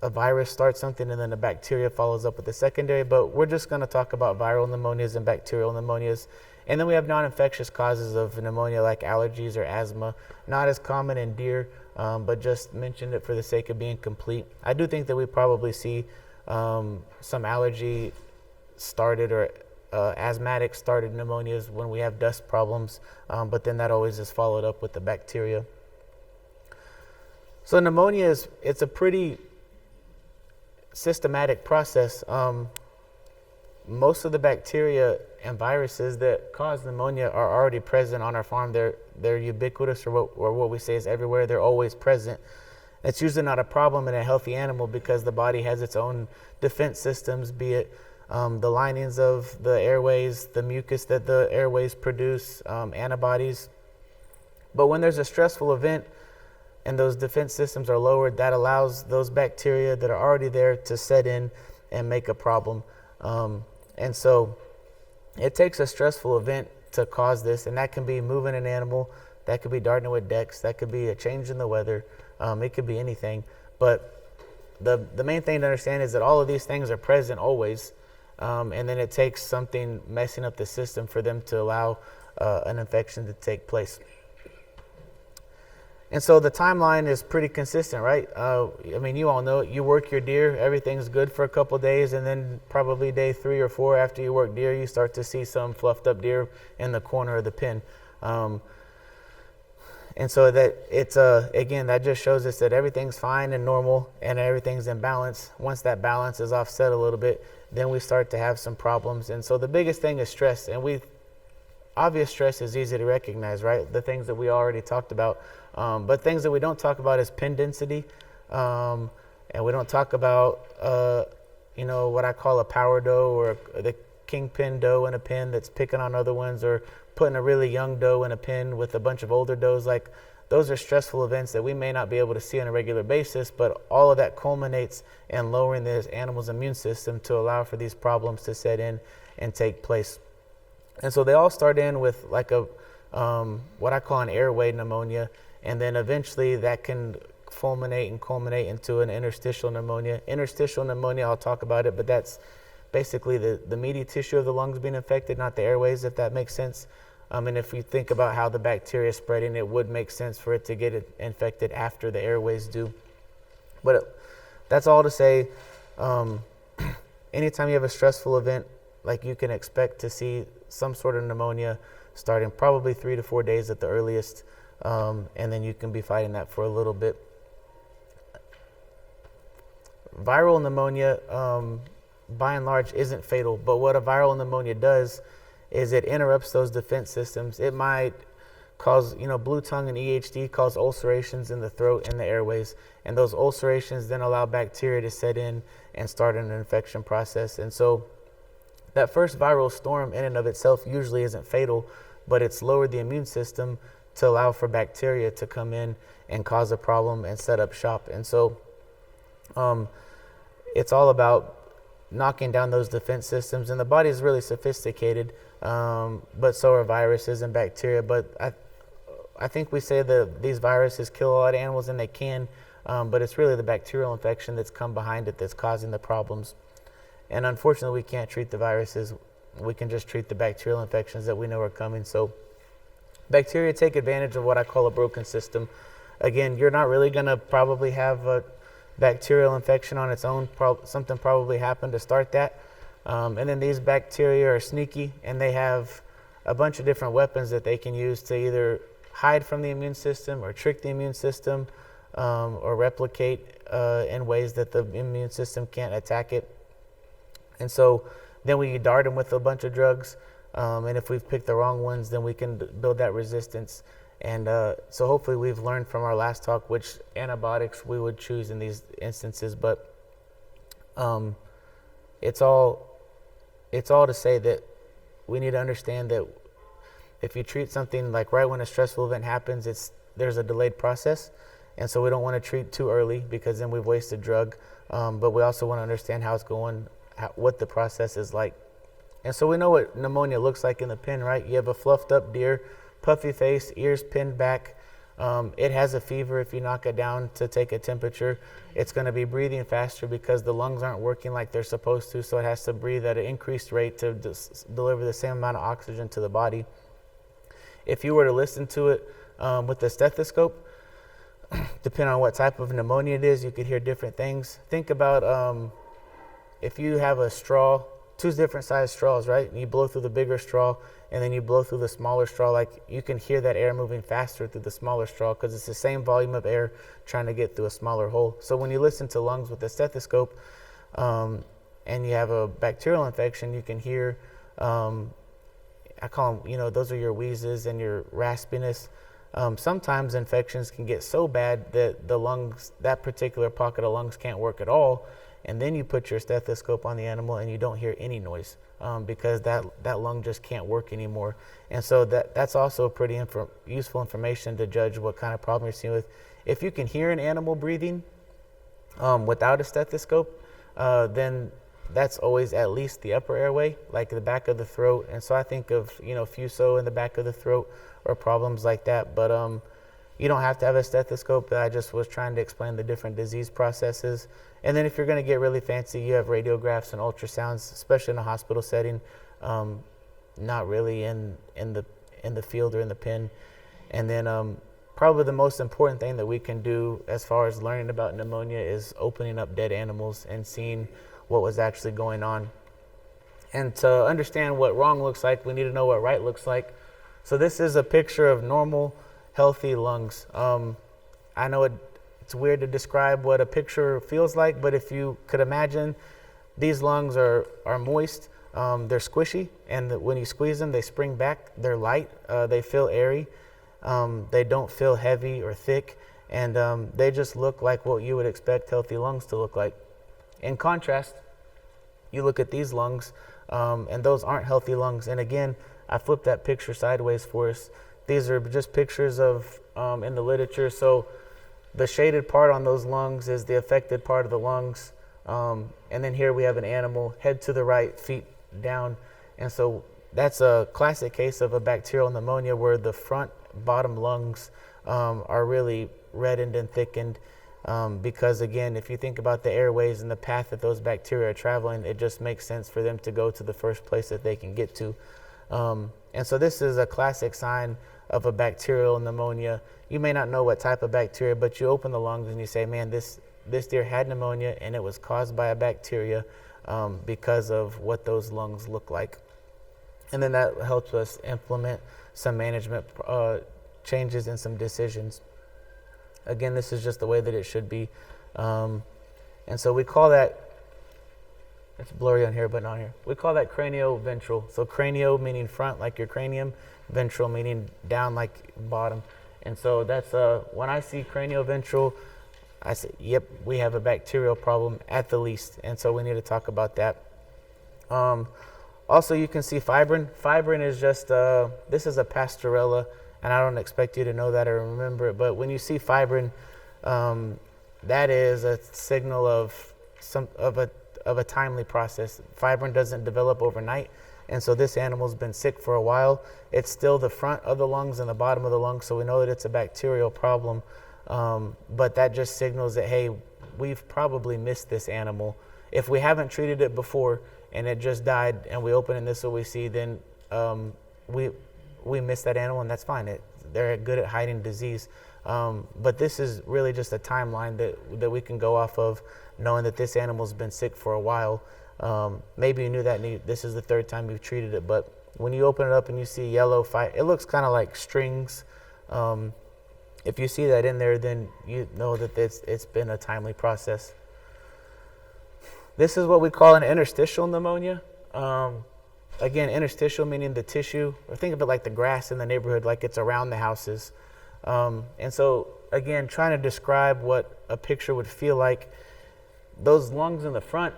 virus starts something and then a bacteria follows up with the secondary. But we're just going to talk about viral pneumonias and bacterial pneumonias. And then we have non-infectious causes of pneumonia, like allergies or asthma. Not as common in deer, but just mentioned it for the sake of being complete. I do think that we probably see some allergy started or asthmatic started pneumonias when we have dust problems, but then that always is followed up with the bacteria. So pneumonia it's a pretty systematic process. Most of the bacteria and viruses that cause pneumonia are already present on our farm. They're ubiquitous, or what we say is everywhere. They're always present. It's usually not a problem in a healthy animal, because the body has its own defense systems, be it the linings of the airways, the mucus that the airways produce, antibodies. But when there's a stressful event and those defense systems are lowered, that allows those bacteria that are already there to set in and make a problem. And so it takes a stressful event to cause this, and that can be moving an animal, that could be darting with decks, that could be a change in the weather, it could be anything. But the main thing to understand is that all of these things are present always, and then it takes something messing up the system for them to allow an infection to take place. And so the timeline is pretty consistent, right? I mean, you all know it. You work your deer, everything's good for a couple days, and then probably day 3 or 4 after you work deer, you start to see some fluffed up deer in the corner of the pen. And so that it's again, that just shows us that everything's fine and normal and everything's in balance. Once that balance is offset a little bit, then we start to have some problems. And so the biggest thing is stress. And obvious stress is easy to recognize, right? The things that we already talked about. But things that we don't talk about is pen density. And we don't talk about, what I call a power doe, or the kingpin doe in a pen that's picking on other ones, or putting a really young doe in a pen with a bunch of older does. Like, those are stressful events that we may not be able to see on a regular basis, but all of that culminates in lowering this animal's immune system to allow for these problems to set in and take place. And so they all start in with like a what I call an airway pneumonia, and then eventually that can fulminate and culminate into an interstitial pneumonia. Interstitial pneumonia, I'll talk about it, but that's basically the meaty tissue of the lungs being infected, not the airways, if that makes sense. And if you think about how the bacteria is spreading, it would make sense for it to get infected after the airways do. But that's all to say, anytime you have a stressful event, like, you can expect to see some sort of pneumonia starting probably 3 to 4 days at the earliest, and then you can be fighting that for a little bit. Viral pneumonia, by and large, isn't fatal, but what a viral pneumonia does is it interrupts those defense systems. It might cause, blue tongue and EHD cause ulcerations in the throat and the airways. And those ulcerations then allow bacteria to set in and start an infection process. And so that first viral storm in and of itself usually isn't fatal, but it's lowered the immune system to allow for bacteria to come in and cause a problem and set up shop. And so it's all about knocking down those defense systems. And the body is really sophisticated, but so are viruses and bacteria. But I think we say that these viruses kill a lot of animals, and they can, but it's really the bacterial infection that's come behind it that's causing the problems. And unfortunately, we can't treat the viruses. We can just treat the bacterial infections that we know are coming. So bacteria take advantage of what I call a broken system. Again, you're not really going to probably have a bacterial infection on its own. Something probably happened to start that. And then these bacteria are sneaky, and they have a bunch of different weapons that they can use to either hide from the immune system or trick the immune system, or replicate in ways that the immune system can't attack it. And so then we dart them with a bunch of drugs, and if we've picked the wrong ones, then we can build that resistance. And so hopefully we've learned from our last talk which antibiotics we would choose in these instances. But it's all to say that we need to understand that if you treat something like right when a stressful event happens, there's a delayed process. And so we don't want to treat too early, because then we've wasted drug. But we also want to understand how it's going, what the process is like. And so we know what pneumonia looks like in the pen, right? You have a fluffed up deer, puffy face, ears pinned back. It has a fever if you knock it down to take a temperature. It's going to be breathing faster because the lungs aren't working like they're supposed to, so it has to breathe at an increased rate to deliver the same amount of oxygen to the body. If you were to listen to it with the stethoscope, depending on what type of pneumonia it is, you could hear different things. Think about if you have a straw, two different sized straws, right? And you blow through the bigger straw, and then you blow through the smaller straw. Like, you can hear that air moving faster through the smaller straw because it's the same volume of air trying to get through a smaller hole. So when you listen to lungs with a stethoscope, and you have a bacterial infection, you can hear, I call them, those are your wheezes and your raspiness. Sometimes infections can get so bad that the lungs, that particular pocket of lungs, can't work at all. And then you put your stethoscope on the animal and you don't hear any noise, because that lung just can't work anymore. And so that's also pretty useful information to judge what kind of problem you're seeing with. If you can hear an animal breathing without a stethoscope, then that's always at least the upper airway, like the back of the throat. And so I think of, fuso in the back of the throat or problems like that. But you don't have to have a stethoscope. I just was trying to explain the different disease processes. And then if you're going to get really fancy, you have radiographs and ultrasounds, especially in a hospital setting, not really in the field or in the pen. And then probably the most important thing that we can do as far as learning about pneumonia is opening up dead animals and seeing what was actually going on. And to understand what wrong looks like, we need to know what right looks like. So this is a picture of normal, healthy lungs. I know it's weird to describe what a picture feels like, but if you could imagine, these lungs are moist, they're squishy, and when you squeeze them, they spring back. They're light, they feel airy, they don't feel heavy or thick, and they just look like what you would expect healthy lungs to look like. In contrast, you look at these lungs, and those aren't healthy lungs. And again, I flipped that picture sideways for us. These are just pictures of in the literature. So the shaded part on those lungs is the affected part of the lungs. And then here we have an animal, head to the right, feet down. And so that's a classic case of a bacterial pneumonia where the front bottom lungs are really reddened and thickened. Because again, if you think about the airways and the path that those bacteria are traveling, it just makes sense for them to go to the first place that they can get to. And so this is a classic sign of a bacterial pneumonia. You may not know what type of bacteria, but you open the lungs and you say, man, this deer had pneumonia and it was caused by a bacteria because of what those lungs look like. And then that helps us implement some management changes and some decisions. Again, this is just the way that it should be. And so we call that It's blurry on here, but not here. We call that cranioventral. So cranio meaning front, like your cranium, ventral meaning down, like bottom. And so that's when I see cranioventral, I say, yep, we have a bacterial problem at the least. And so we need to talk about that. Also, you can see fibrin. Fibrin is just, this is a pastorella, and I don't expect you to know that or remember it, but when you see fibrin, that is a signal of a timely process. Fibrin doesn't develop overnight, and so this animal's been sick for a while. It's still the front of the lungs and the bottom of the lungs, so we know that it's a bacterial problem, but that just signals that, hey, we've probably missed this animal. If we haven't treated it before and it just died and we open and this is what we see, then we missed that animal, and that's fine. They're good at hiding disease. But this is really just a timeline that we can go off of, knowing that this animal's been sick for a while. Maybe you knew that this is the third time you've treated it, but when you open it up and you see yellow, it looks kind of like strings. If you see that in there, then you know that it's been a timely process. This is what we call an interstitial pneumonia. Again, interstitial meaning the tissue, or think of it like the grass in the neighborhood, like it's around the houses. And so, again, trying to describe what a picture would feel like, those lungs in the front,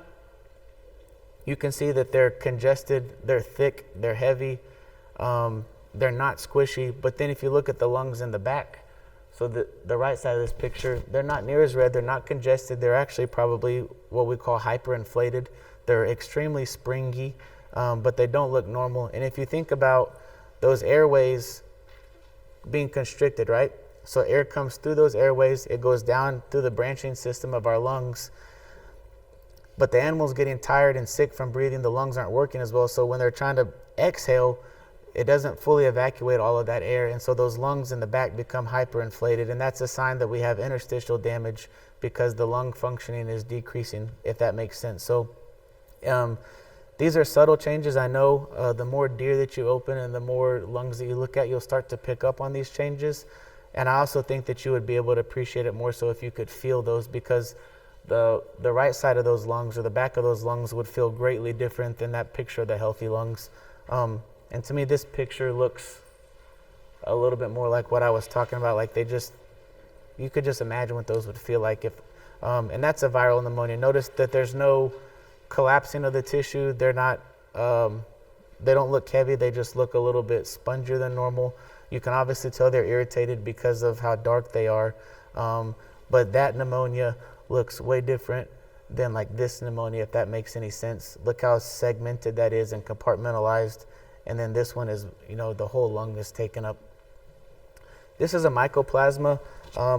you can see that they're congested, they're thick, they're heavy, they're not squishy. But then if you look at the lungs in the back, so the right side of this picture, they're not near as red, they're not congested, they're actually probably what we call hyperinflated. They're extremely springy, but they don't look normal. And if you think about those airways being constricted, right? So air comes through those airways, it goes down through the branching system of our lungs, but the animal's getting tired and sick from breathing, the lungs aren't working as well, so when they're trying to exhale, it doesn't fully evacuate all of that air, and so those lungs in the back become hyperinflated, and that's a sign that we have interstitial damage because the lung functioning is decreasing, if that makes sense. So these are subtle changes. I know the more deer that you open and the more lungs that you look at, you'll start to pick up on these changes. And I also think that you would be able to appreciate it more so if you could feel those, because the right side of those lungs or the back of those lungs would feel greatly different than that picture of the healthy lungs. And to me, this picture looks a little bit more like what I was talking about. Like you could just imagine what those would feel like if, and that's a viral pneumonia. Notice that there's no collapsing of the tissue. They're not, they don't look heavy. They just look a little bit spongier than normal. You can obviously tell they're irritated because of how dark they are. But that pneumonia looks way different than like this pneumonia, if that makes any sense. Look how segmented that is and compartmentalized. And then this one is, the whole lung is taken up. This is a mycoplasma.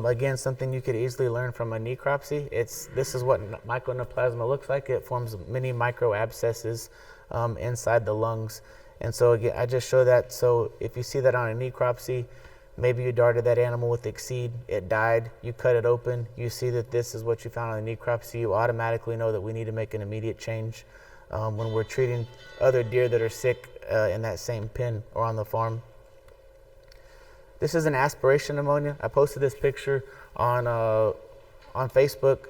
Again, something you could easily learn from a necropsy. This is what mycoplasma looks like. It forms many micro abscesses inside the lungs. And so again, I just show that. So if you see that on a necropsy, maybe you darted that animal with Exceed, it died, you cut it open, you see that this is what you found on a necropsy, you automatically know that we need to make an immediate change when we're treating other deer that are sick in that same pen or on the farm. This is an aspiration pneumonia. I posted this picture on Facebook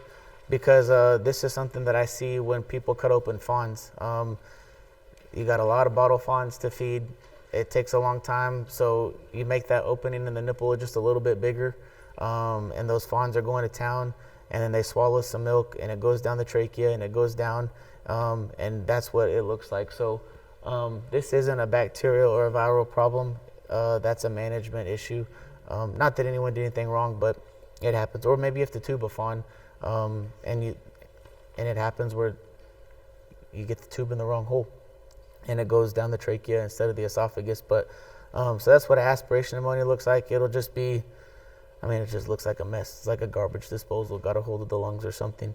because this is something that I see when people cut open fawns. You got a lot of bottle fawns to feed. It takes a long time, so you make that opening in the nipple just a little bit bigger, and those fawns are going to town, and then they swallow some milk, and it goes down the trachea, and it goes down, and that's what it looks like. So this isn't a bacterial or a viral problem. That's a management issue. Not that anyone did anything wrong, but it happens. Or maybe you have to tube a fawn, and it happens where you get the tube in the wrong hole, and it goes down the trachea instead of the esophagus. But so that's what aspiration pneumonia looks like. It'll just be, it just looks like a mess. It's like a garbage disposal, got a hold of the lungs or something.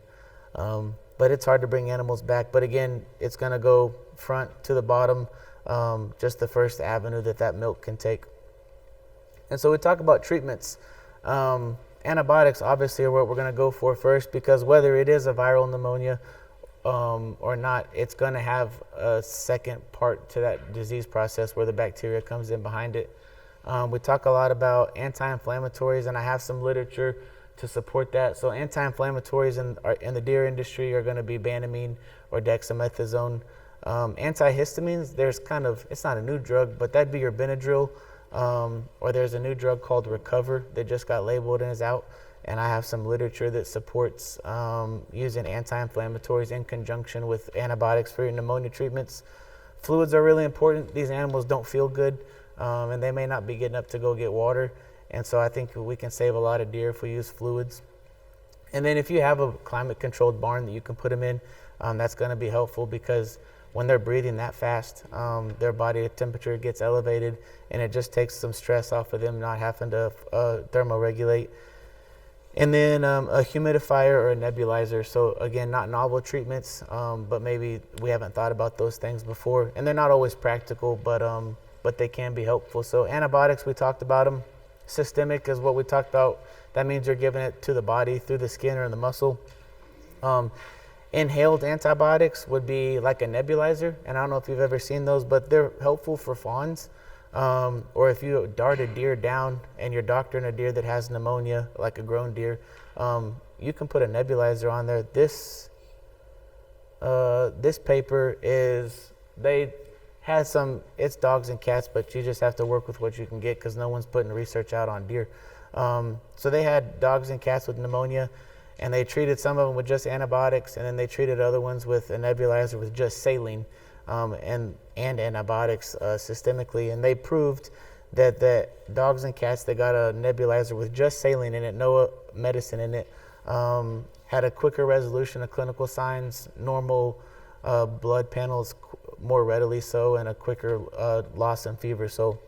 But it's hard to bring animals back. But again, it's going to go front to the bottom, just the first avenue that milk can take. And so we talk about treatments. Antibiotics obviously are what we're going to go for first, because whether it is a viral pneumonia or not, it's going to have a second part to that disease process where the bacteria comes in behind it. We talk a lot about anti-inflammatories, and I have some literature to support that. So anti-inflammatories in the deer industry are going to be banamine or dexamethasone. Antihistamines, there's it's not a new drug, but that'd be your Benadryl, or there's a new drug called Recover that just got labeled and is out. And I have some literature that supports using anti-inflammatories in conjunction with antibiotics for your pneumonia treatments. Fluids are really important. These animals don't feel good, and they may not be getting up to go get water. And so I think we can save a lot of deer if we use fluids. And then if you have a climate-controlled barn that you can put them in, that's going to be helpful, because when they're breathing that fast, their body temperature gets elevated, and it just takes some stress off of them not having to thermoregulate. And then a humidifier or a nebulizer. So again, not novel treatments, but maybe we haven't thought about those things before. And they're not always practical, but they can be helpful. So antibiotics, we talked about them. Systemic is what we talked about. That means you're giving it to the body through the skin or the muscle. Inhaled antibiotics would be like a nebulizer. And I don't know if you've ever seen those, but they're helpful for fawns. Or if you dart a deer down and you're doctoring a deer that has pneumonia, like a grown deer, you can put a nebulizer on there. This paper it's dogs and cats, but you just have to work with what you can get, because no one's putting research out on deer. So they had dogs and cats with pneumonia, and they treated some of them with just antibiotics, and then they treated other ones with a nebulizer with just saline. And antibiotics systemically, and they proved that the dogs and cats that got a nebulizer with just saline in it, no medicine in it, had a quicker resolution of clinical signs, normal blood panels more readily so, and a quicker loss in fever. So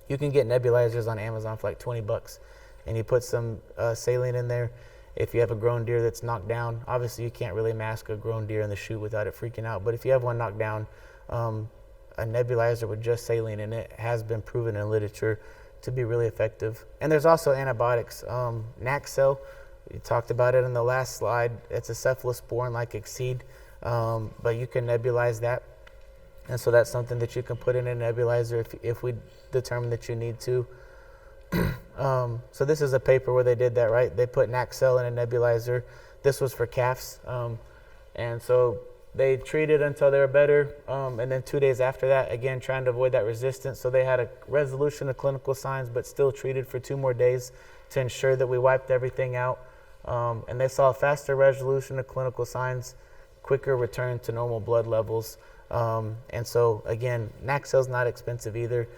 you can get nebulizers on Amazon for like $20, and you put some saline in there. If you have a grown deer that's knocked down, obviously you can't really mask a grown deer in the chute without it freaking out. But if you have one knocked down, a nebulizer with just saline in it has been proven in literature to be really effective. And there's also antibiotics. Naxel, we talked about it in the last slide. It's a cephalosporin like Exceed, but you can nebulize that. And so that's something that you can put in a nebulizer if we determine that you need to. So this is a paper where they did that, right? They put Naxel in a nebulizer. This was for calves. And so they treated until they were better. And then 2 days after that, again, trying to avoid that resistance. So they had a resolution of clinical signs, but still treated for 2 more days to ensure that we wiped everything out. And they saw a faster resolution of clinical signs, quicker return to normal blood levels. And so again, Naxel's not expensive either.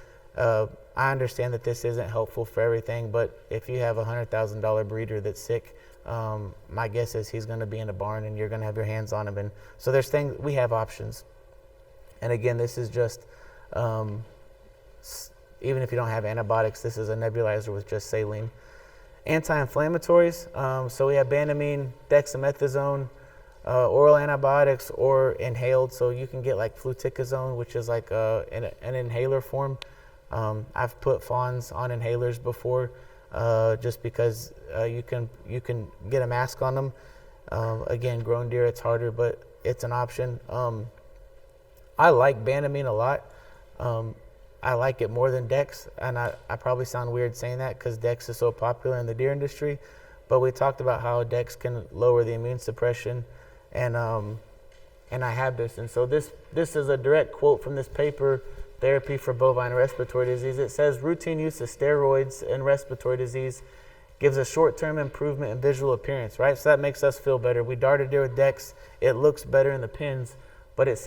I understand that this isn't helpful for everything, but if you have a $100,000 breeder that's sick, my guess is he's going to be in a barn and you're going to have your hands on him. And so there's things, we have options. And again, this is just, even if you don't have antibiotics, this is a nebulizer with just saline. Anti-inflammatories, so we have banamine, dexamethasone, oral antibiotics, or inhaled. So you can get like fluticasone, which is like an inhaler form. I've put fawns on inhalers before, just because you can get a mask on them. Again, grown deer, it's harder, but it's an option. I like banamine a lot. I like it more than Dex, and I probably sound weird saying that because Dex is so popular in the deer industry, but we talked about how Dex can lower the immune suppression, and I have this. And so this is a direct quote from this paper, Therapy for Bovine Respiratory Disease. It says, routine use of steroids in respiratory disease gives a short-term improvement in visual appearance, right? So that makes us feel better. We dart a deer with Dex, it looks better in the pins, but it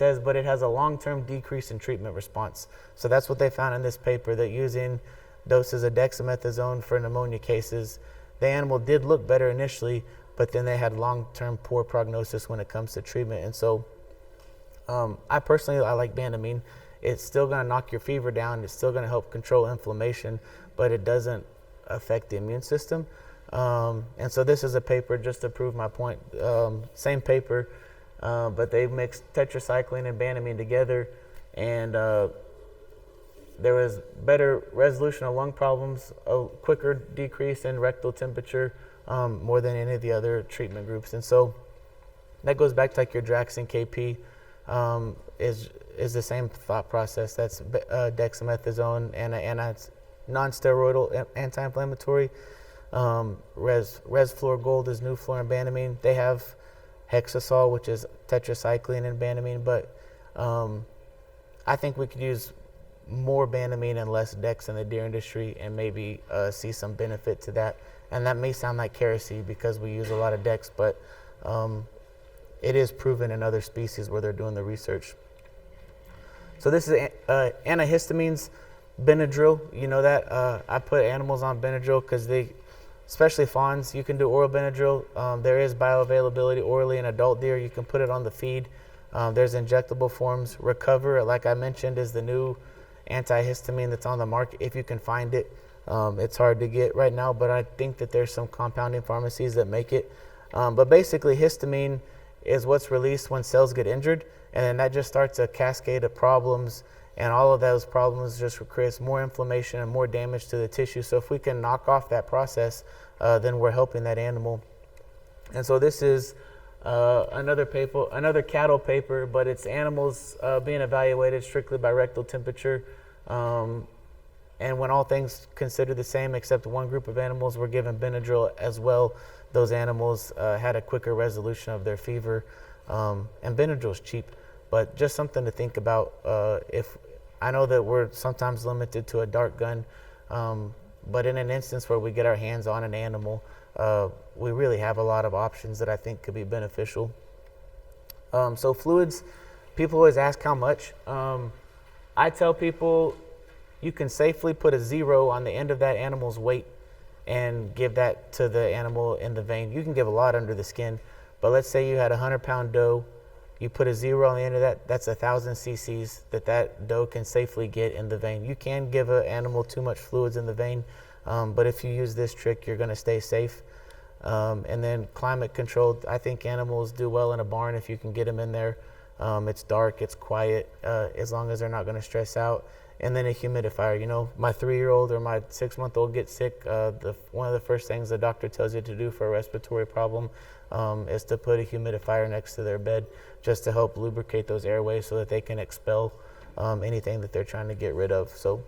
has a long-term decrease in treatment response. So that's what they found in this paper, that using doses of dexamethasone for pneumonia cases, the animal did look better initially, but then they had long-term poor prognosis when it comes to treatment. And so I like banamine. It's still going to knock your fever down. It's still going to help control inflammation, but it doesn't affect the immune system. And so this is a paper just to prove my point. Same paper, but they mixed tetracycline and banamine together, and there was better resolution of lung problems, a quicker decrease in rectal temperature, more than any of the other treatment groups. And so that goes back to like your Drax and KP, is the same thought process. That's dexamethasone and a non-steroidal anti-inflammatory. Resflor Gold is nuflorambanamine. They have hexasol, which is tetracycline and banamine, but I think we could use more banamine and less dex in the deer industry and maybe see some benefit to that. And that may sound like heresy because we use a lot of dex, but it is proven in other species where they're doing the research. So this is antihistamines, Benadryl. You know that I put animals on Benadryl because they, especially fawns, you can do oral Benadryl. There is bioavailability orally in adult deer. You can put it on the feed. There's injectable forms. Recover, like I mentioned, is the new antihistamine that's on the market if you can find it. It's hard to get right now, but I think that there's some compounding pharmacies that make it. But basically, histamine is what's released when cells get injured, and then that just starts a cascade of problems, and all of those problems just creates more inflammation and more damage to the tissue. So if we can knock off that process, then we're helping that animal. And so this is another paper, another cattle paper, but it's animals being evaluated strictly by rectal temperature. And when all things considered the same, except one group of animals were given Benadryl as well, those animals had a quicker resolution of their fever. And Benadryl is cheap, but just something to think about. If I know that we're sometimes limited to a dart gun, but in an instance where we get our hands on an animal, we really have a lot of options that I think could be beneficial. So fluids, people always ask how much. I tell people you can safely put a 0 on the end of that animal's weight and give that to the animal in the vein. You can give a lot under the skin, but let's say you had a 100-pound doe, you put a 0 on the end of that, that's 1,000 cc's that doe can safely get in the vein. You can give an animal too much fluids in the vein, but if you use this trick, you're gonna stay safe. And then climate controlled, I think animals do well in a barn if you can get them in there. It's dark, it's quiet, as long as they're not gonna stress out. And then a humidifier. You know, my 3-year-old or my 6-month-old gets sick, one of the first things the doctor tells you to do for a respiratory problem is to put a humidifier next to their bed just to help lubricate those airways so that they can expel anything that they're trying to get rid of. So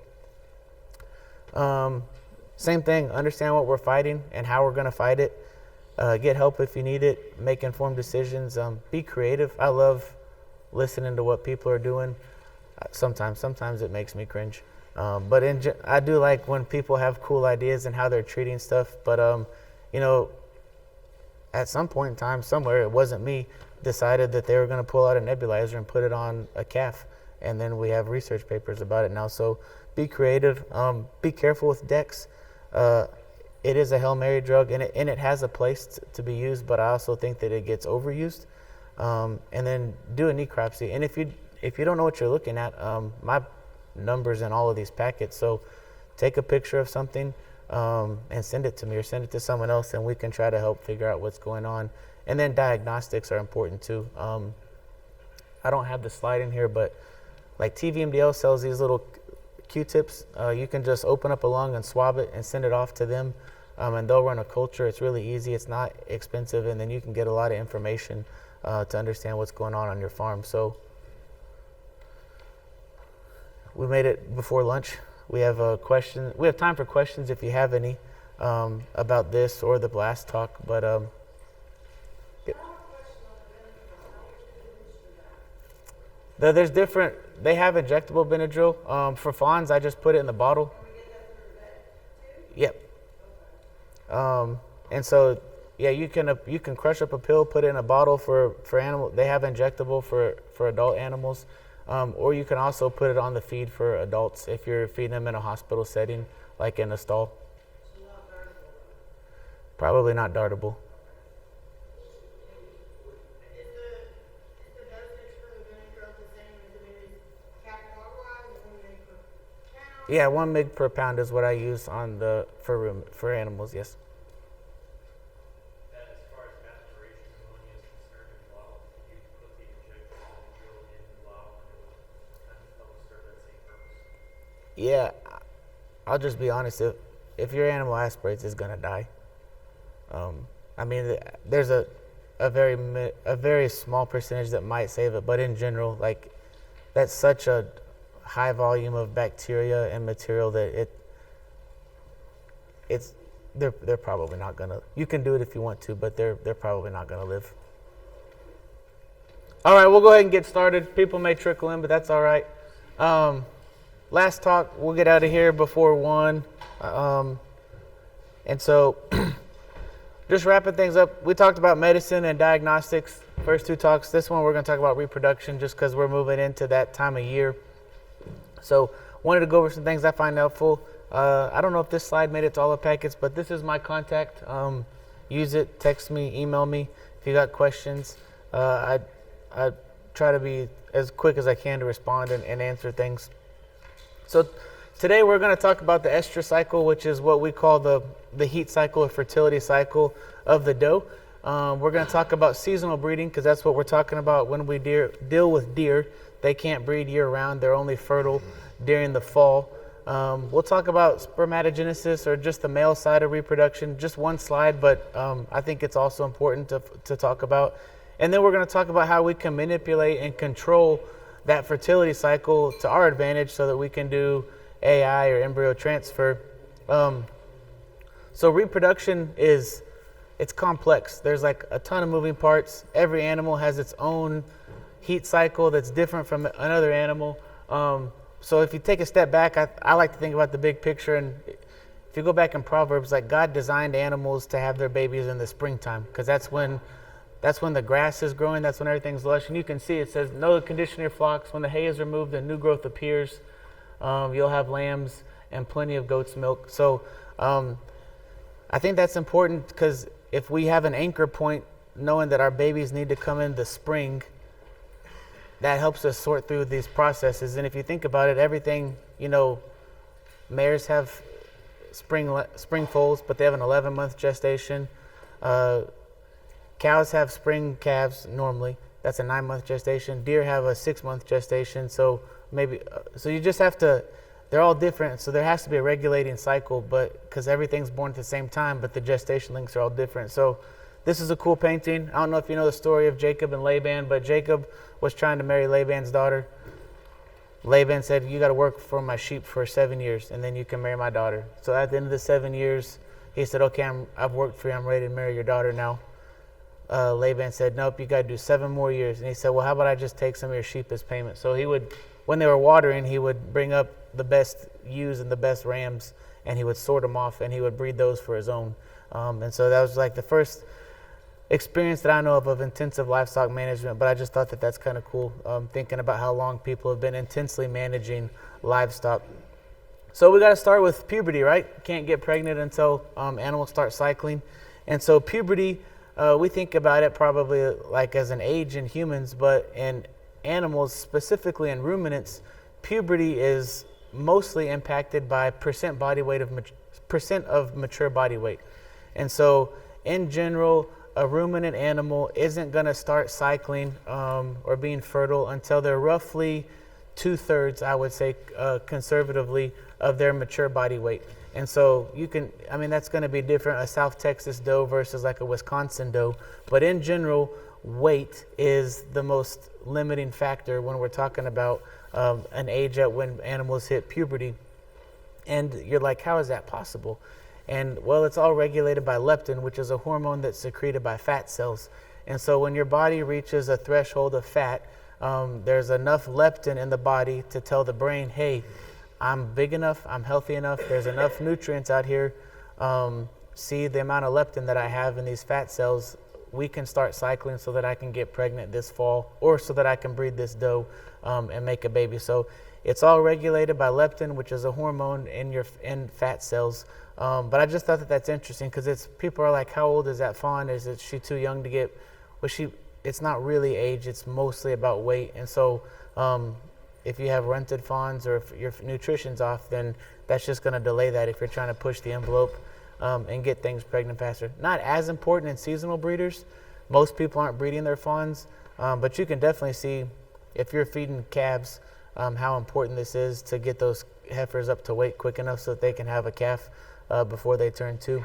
same thing, understand what we're fighting and how we're gonna fight it. Get help if you need it, make informed decisions, be creative. I love listening to what people are doing. Sometimes it makes me cringe, but I do like when people have cool ideas and how they're treating stuff. But you know, at some point in time, somewhere, it wasn't me, decided that they were going to pull out a nebulizer and put it on a calf, and then we have research papers about it now. So be creative, be careful with dex. It is a Hail Mary drug, and it has a place to be used, but I also think that it gets overused. And then do a necropsy, and if you don't know what you're looking at, my number's in all of these packets. So take a picture of something and send it to me or send it to someone else, and we can try to help figure out what's going on. And then diagnostics are important too. I don't have the slide in here, but like TVMDL sells these little Q-tips. You can just open up a lung and swab it and send it off to them, and they'll run a culture. It's really easy. It's not expensive, and then you can get a lot of information to understand what's going on your farm. So we made it before lunch. We have a question. We have time for questions if you have any about this or the blast talk. But there's different. They have injectable Benadryl. For fawns, I just put it in the bottle. Yep. And so yeah, you can crush up a pill, put it in a bottle for animal. They have injectable for adult animals. Or you can also put it on the feed for adults if you're feeding them in a hospital setting, like in a stall. Probably not dartable. Is the dosage for the Benadryl the same as it is cat-dog-wise, or 1 mg per pound? Yeah, 1 mg per pound is what I use on for animals. Yes. As far as aspiration pneumonia is concerned, in bottle, you put the injectable Benadryl in the bottle and it will kind of help serve that same purpose. Yeah, I'll just be honest. If your animal aspirates, it's gonna die. I mean, there's a very small percentage that might save it, but in general, like, that's such a high volume of bacteria and material that they're probably not gonna. You can do it if you want to, but they're probably not gonna live. All right, we'll go ahead and get started. People may trickle in, but that's all right. Last talk, we'll get out of here before 1. And so, just wrapping things up, we talked about medicine and diagnostics, first 2 talks. This one, we're going to talk about reproduction just because we're moving into that time of year. So, wanted to go over some things I find helpful. I don't know if this slide made it to all the packets, but this is my contact. Use it, text me, email me if you got questions. I try to be as quick as I can to respond and answer things. So today we're going to talk about the estrus cycle, which is what we call the heat cycle or fertility cycle of the doe. We're going to talk about seasonal breeding because that's what we're talking about when we deal with deer. They can't breed year-round. They're only fertile during the fall. We'll talk about spermatogenesis or just the male side of reproduction. Just one slide, but I think it's also important to talk about. And then we're going to talk about how we can manipulate and control that fertility cycle to our advantage so that we can do AI or embryo transfer. So reproduction it's complex. There's like a ton of moving parts. Every animal has its own heat cycle that's different from another animal. So if you take a step back, I like to think about the big picture. And if you go back in Proverbs, like God designed animals to have their babies in the springtime because that's when the grass is growing, that's when everything's lush. And you can see it says, know the condition of your flocks. When the hay is removed and new growth appears, you'll have lambs and plenty of goat's milk. So I think that's important because if we have an anchor point, knowing that our babies need to come in the spring, that helps us sort through these processes. And if you think about it, everything, mares have spring foals, but they have an 11-month gestation. Cows have spring calves normally. That's a 9-month gestation. Deer have a 6-month gestation. So you just have to, they're all different. So there has to be a regulating cycle, but because everything's born at the same time, but the gestation links are all different. So this is a cool painting. I don't know if you know the story of Jacob and Laban, but Jacob was trying to marry Laban's daughter. Laban said, you got to work for my sheep for 7 years, and then you can marry my daughter. So at the end of the 7 years, he said, okay, I've worked for you. I'm ready to marry your daughter now. Laban said, nope, you got to do 7 more years. And he said, well, how about I just take some of your sheep as payment? So he would, when they were watering, he would bring up the best ewes and the best rams, and he would sort them off, and he would breed those for his own. And so that was like the first experience that I know of intensive livestock management, but I just thought that that's kind of cool, thinking about how long people have been intensely managing livestock. So we got to start with puberty, right? Can't get pregnant until animals start cycling. And so puberty, we think about it probably like as an age in humans, but in animals, specifically in ruminants, puberty is mostly impacted by percent of mature body weight. And so in general, a ruminant animal isn't going to start cycling or being fertile until they're roughly 2/3, I would say, conservatively, of their mature body weight. And so that's going to be different, a South Texas doe versus like a Wisconsin doe. But in general, weight is the most limiting factor when we're talking about an age at when animals hit puberty. And you're like, how is that possible? And well, it's all regulated by leptin, which is a hormone that's secreted by fat cells. And so when your body reaches a threshold of fat, there's enough leptin in the body to tell the brain, hey, I'm big enough, I'm healthy enough, there's enough nutrients out here. See the amount of leptin that I have in these fat cells, we can start cycling so that I can get pregnant this fall, or so that I can breed this doe and make a baby. So it's all regulated by leptin, which is a hormone in fat cells. But I just thought that that's interesting because people are like, how old is that fawn? Is she too young to get? Well, it's not really age, it's mostly about weight. And so if you have rented fawns or if your nutrition's off, then that's just going to delay that if you're trying to push the envelope and get things pregnant faster. Not as important in seasonal breeders. Most people aren't breeding their fawns, but you can definitely see if you're feeding calves how important this is to get those heifers up to weight quick enough so that they can have a calf before they turn 2.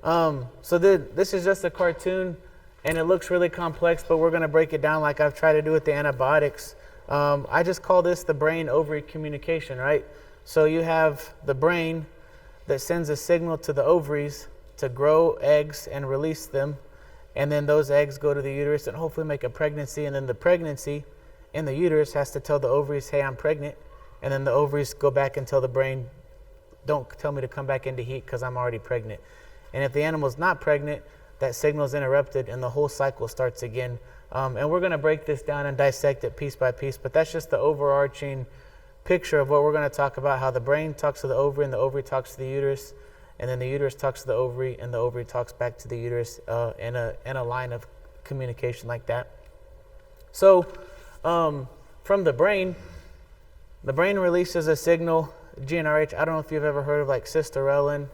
So this is just a cartoon, and it looks really complex, but we're going to break it down like I've tried to do with the antibiotics. I just call this the brain-ovary communication, right? So you have the brain that sends a signal to the ovaries to grow eggs and release them. And then those eggs go to the uterus and hopefully make a pregnancy. And then the pregnancy in the uterus has to tell the ovaries, hey, I'm pregnant. And then the ovaries go back and tell the brain, don't tell me to come back into heat because I'm already pregnant. And if the animal's not pregnant, that signal is interrupted and the whole cycle starts again. And we're going to break this down and dissect it piece by piece, but that's just the overarching picture of what we're going to talk about, how the brain talks to the ovary and the ovary talks to the uterus, and then the uterus talks to the ovary and the ovary talks back to the uterus in a line of communication like that. So from the brain releases a signal, GnRH. I don't know if you've ever heard of like cisterellin,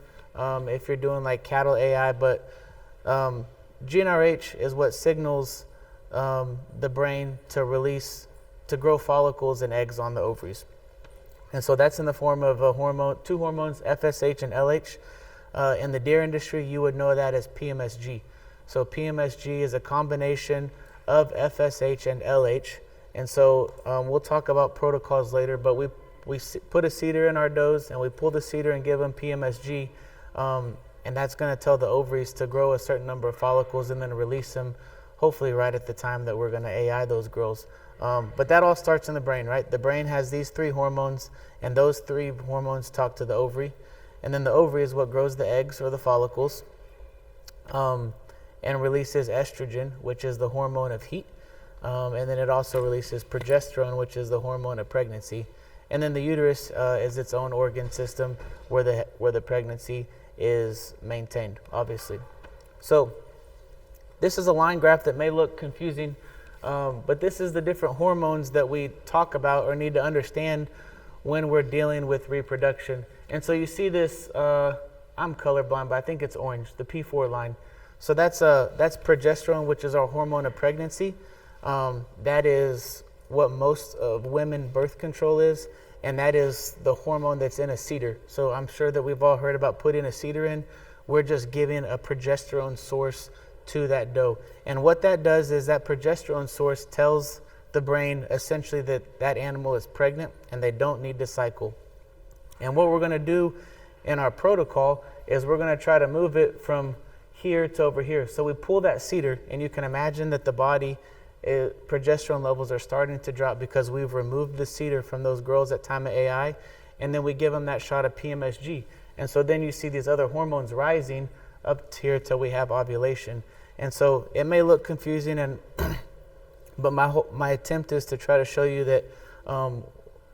if you're doing like cattle AI, but GnRH is what signals the brain to grow follicles and eggs on the ovaries. And so that's in the form of two hormones, FSH and LH. In the deer industry, you would know that as PMSG. So PMSG is a combination of FSH and LH. And so we'll talk about protocols later, but we put a cedar in our does and we pull the cedar and give them PMSG. And that's going to tell the ovaries to grow a certain number of follicles and then release them, hopefully right at the time that we're going to AI those girls. But that all starts in the brain, right? The brain has these three hormones, and those three hormones talk to the ovary. And then the ovary is what grows the eggs or the follicles and releases estrogen, which is the hormone of heat. And then it also releases progesterone, which is the hormone of pregnancy. And then the uterus is its own organ system where the pregnancy is maintained, obviously. So this is a line graph that may look confusing, but this is the different hormones that we talk about or need to understand when we're dealing with reproduction. And so you see this, I'm colorblind, but I think it's orange, the P4 line. So that's progesterone, which is our hormone of pregnancy. That is what most of women birth control is, and that is the hormone that's in a cedar. So I'm sure that we've all heard about putting a cedar in. We're just giving a progesterone source to that doe. And what that does is that progesterone source tells the brain essentially that that animal is pregnant and they don't need to cycle. And what we're going to do in our protocol is we're going to try to move it from here to over here. So we pull that cedar, and you can imagine that the body progesterone levels are starting to drop because we've removed the cedar from those girls at time of AI, and then we give them that shot of PMSG. And so then you see these other hormones rising up here till we have ovulation. And so it may look confusing, but my attempt is to try to show you that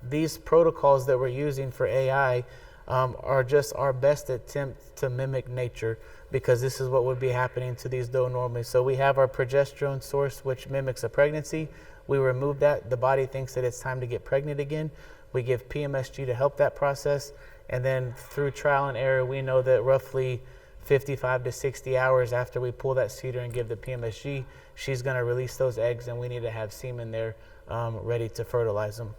these protocols that we're using for AI are just our best attempt to mimic nature, because this is what would be happening to these doe normally. So we have our progesterone source, which mimics a pregnancy. We remove that. The body thinks that it's time to get pregnant again. We give PMSG to help that process. And then through trial and error, we know that roughly 55 to 60 hours after we pull that cedar and give the PMSG, she's going to release those eggs, and we need to have semen there ready to fertilize them.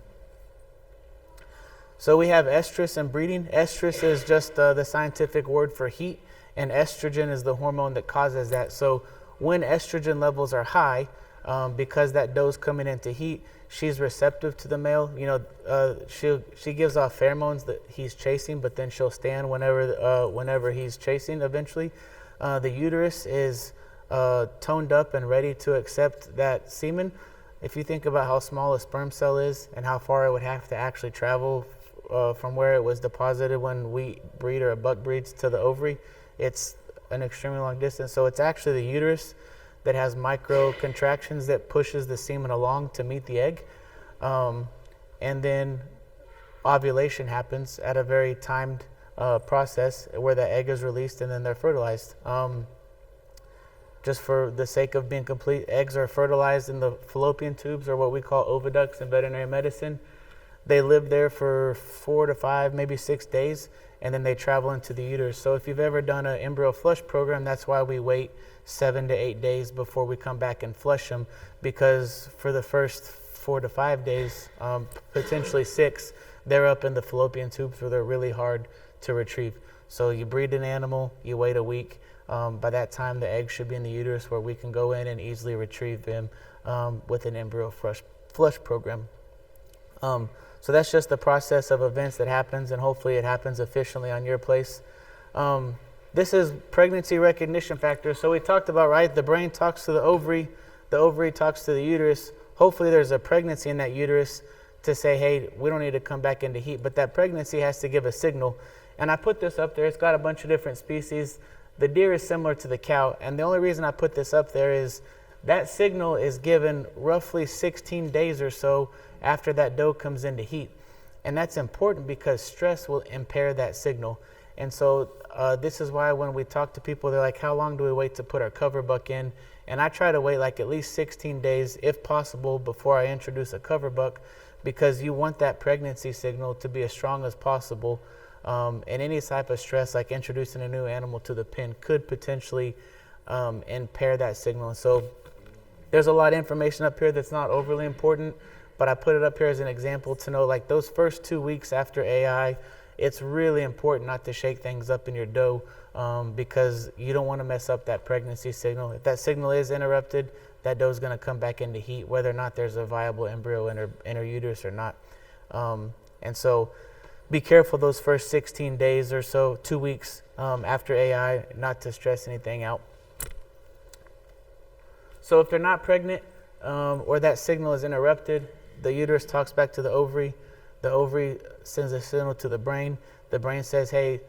So we have estrus and breeding. Estrus is just the scientific word for heat, and estrogen is the hormone that causes that. So when estrogen levels are high, because that doe's coming into heat, she's receptive to the male. You know, she gives off pheromones that he's chasing, but then she'll stand whenever he's chasing eventually. The uterus is toned up and ready to accept that semen. If you think about how small a sperm cell is and how far it would have to actually travel from where it was deposited when we breed or a buck breeds to the ovary, it's an extremely long distance. So it's actually the uterus that has micro contractions that pushes the semen along to meet the egg. And then ovulation happens at a very timed process where the egg is released and then they're fertilized. Just for the sake of being complete, eggs are fertilized in the fallopian tubes, or what we call oviducts in veterinary medicine. They live there for 4 to 5, maybe 6 days, and then they travel into the uterus. So if you've ever done an embryo flush program, that's why we wait 7 to 8 days before we come back and flush them, because for the first 4 to 5 days, potentially 6, they're up in the fallopian tubes where they're really hard to retrieve. So you breed an animal, you wait a week. By that time, the egg should be in the uterus where we can go in and easily retrieve them with an embryo flush program. So that's just the process of events that happens, and hopefully it happens efficiently on your place. This is pregnancy recognition factor. So we talked about, right, the brain talks to the ovary talks to the uterus. Hopefully there's a pregnancy in that uterus to say, hey, we don't need to come back into heat, but that pregnancy has to give a signal. And I put this up there. It's got a bunch of different species. The deer is similar to the cow, and the only reason I put this up there is that signal is given roughly 16 days or so after that doe comes into heat. And that's important because stress will impair that signal. And so this is why when we talk to people, they're like, how long do we wait to put our cover buck in? And I try to wait like at least 16 days, if possible, before I introduce a cover buck, because you want that pregnancy signal to be as strong as possible. And any type of stress, like introducing a new animal to the pen, could potentially impair that signal. And so there's a lot of information up here that's not overly important, but I put it up here as an example to know, like, those first 2 weeks after AI, it's really important not to shake things up in your doe, because you don't want to mess up that pregnancy signal. If that signal is interrupted, that doe is going to come back into heat, whether or not there's a viable embryo in her uterus or not. And so be careful those first 16 days or so, 2 weeks after AI, not to stress anything out. So if they're not pregnant or that signal is interrupted, the uterus talks back to the ovary sends a signal to the brain. The brain says, hey,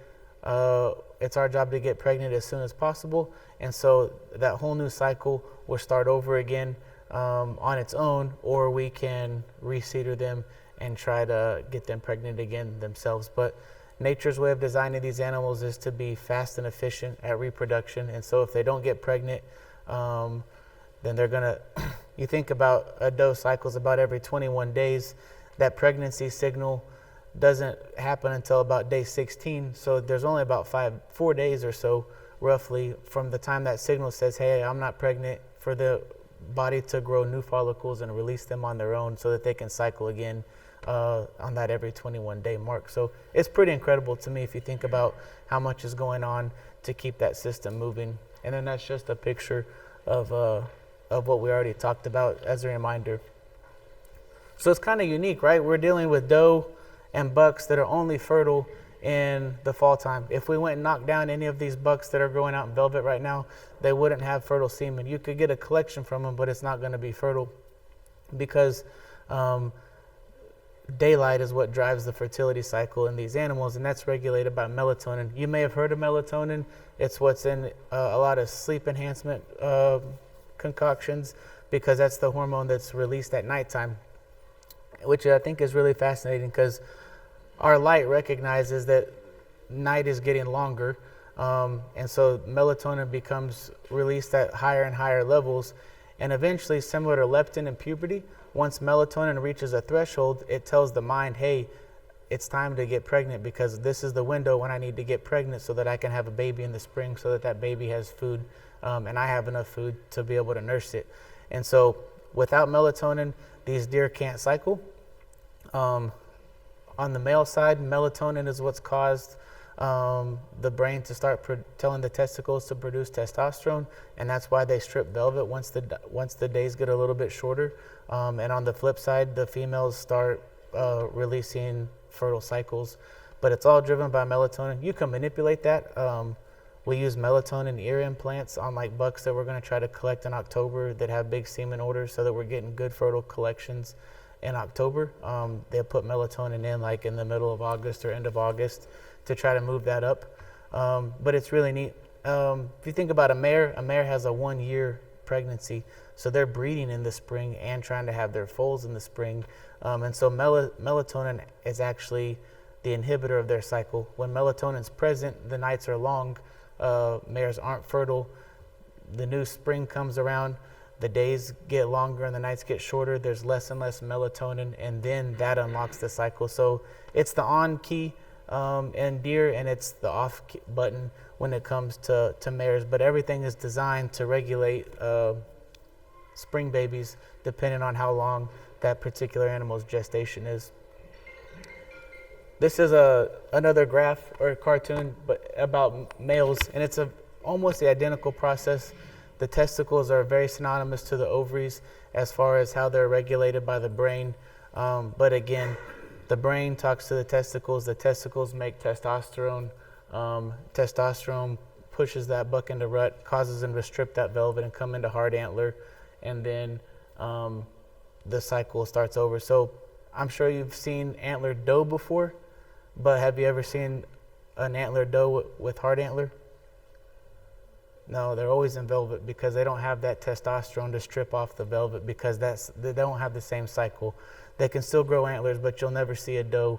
it's our job to get pregnant as soon as possible. And so that whole new cycle will start over again on its own, or we can reseeder them and try to get them pregnant again themselves. But nature's way of designing these animals is to be fast and efficient at reproduction. And so if they don't get pregnant, then they're gonna, you think about a doe cycles about every 21 days. That pregnancy signal doesn't happen until about day 16. So there's only about 4 days or so, roughly, from the time that signal says, hey, I'm not pregnant, for the body to grow new follicles and release them on their own so that they can cycle again on that every 21-day mark. So it's pretty incredible to me if you think about how much is going on to keep that system moving. And then that's just a picture of what we already talked about as a reminder. So it's kind of unique, right? We're dealing with doe and bucks that are only fertile in the fall time. If we went and knocked down any of these bucks that are growing out in velvet right now, they wouldn't have fertile semen. You could get a collection from them, but it's not going to be fertile because daylight is what drives the fertility cycle in these animals, and that's regulated by melatonin. You may have heard of melatonin. It's what's in a lot of sleep enhancement concoctions, because that's the hormone that's released at nighttime, which I think is really fascinating because our light recognizes that night is getting longer. And so melatonin becomes released at higher and higher levels. And eventually, similar to leptin in puberty, once melatonin reaches a threshold, it tells the mind, hey, it's time to get pregnant, because this is the window when I need to get pregnant so that I can have a baby in the spring, so that that baby has food and I have enough food to be able to nurse it. And so without melatonin, these deer can't cycle. On the male side, melatonin is what's caused the brain to start telling the testicles to produce testosterone, and that's why they strip velvet once the days get a little bit shorter. And on the flip side, the females start releasing fertile cycles, but it's all driven by melatonin. You can manipulate that. We use melatonin ear implants on like bucks that we're going to try to collect in October that have big semen orders, so that we're getting good fertile collections in October. They'll put melatonin in like in the middle of August or end of August to try to move that up. But it's really neat. If you think about a mare has a 1-year pregnancy, so they're breeding in the spring and trying to have their foals in the spring. And so melatonin is actually the inhibitor of their cycle. When melatonin's present, the nights are long. Mares aren't fertile. The new spring comes around, the days get longer and the nights get shorter. There's less and less melatonin, and then that unlocks the cycle. So it's the on key in deer, and it's the off button when it comes to mares. But everything is designed to regulate spring babies depending on how long that particular animal's gestation is. This is another graph or cartoon but about males, and it's almost the identical process. The testicles are very synonymous to the ovaries as far as how they're regulated by the brain. But again, The brain talks to the testicles make testosterone. Testosterone pushes that buck into rut, causes him to strip that velvet and come into hard antler, and then the cycle starts over. So I'm sure you've seen antlered doe before, but have you ever seen an antlered doe with hard antler? No, they're always in velvet because they don't have that testosterone to strip off the velvet, because they don't have the same cycle. They can still grow antlers, but you'll never see a doe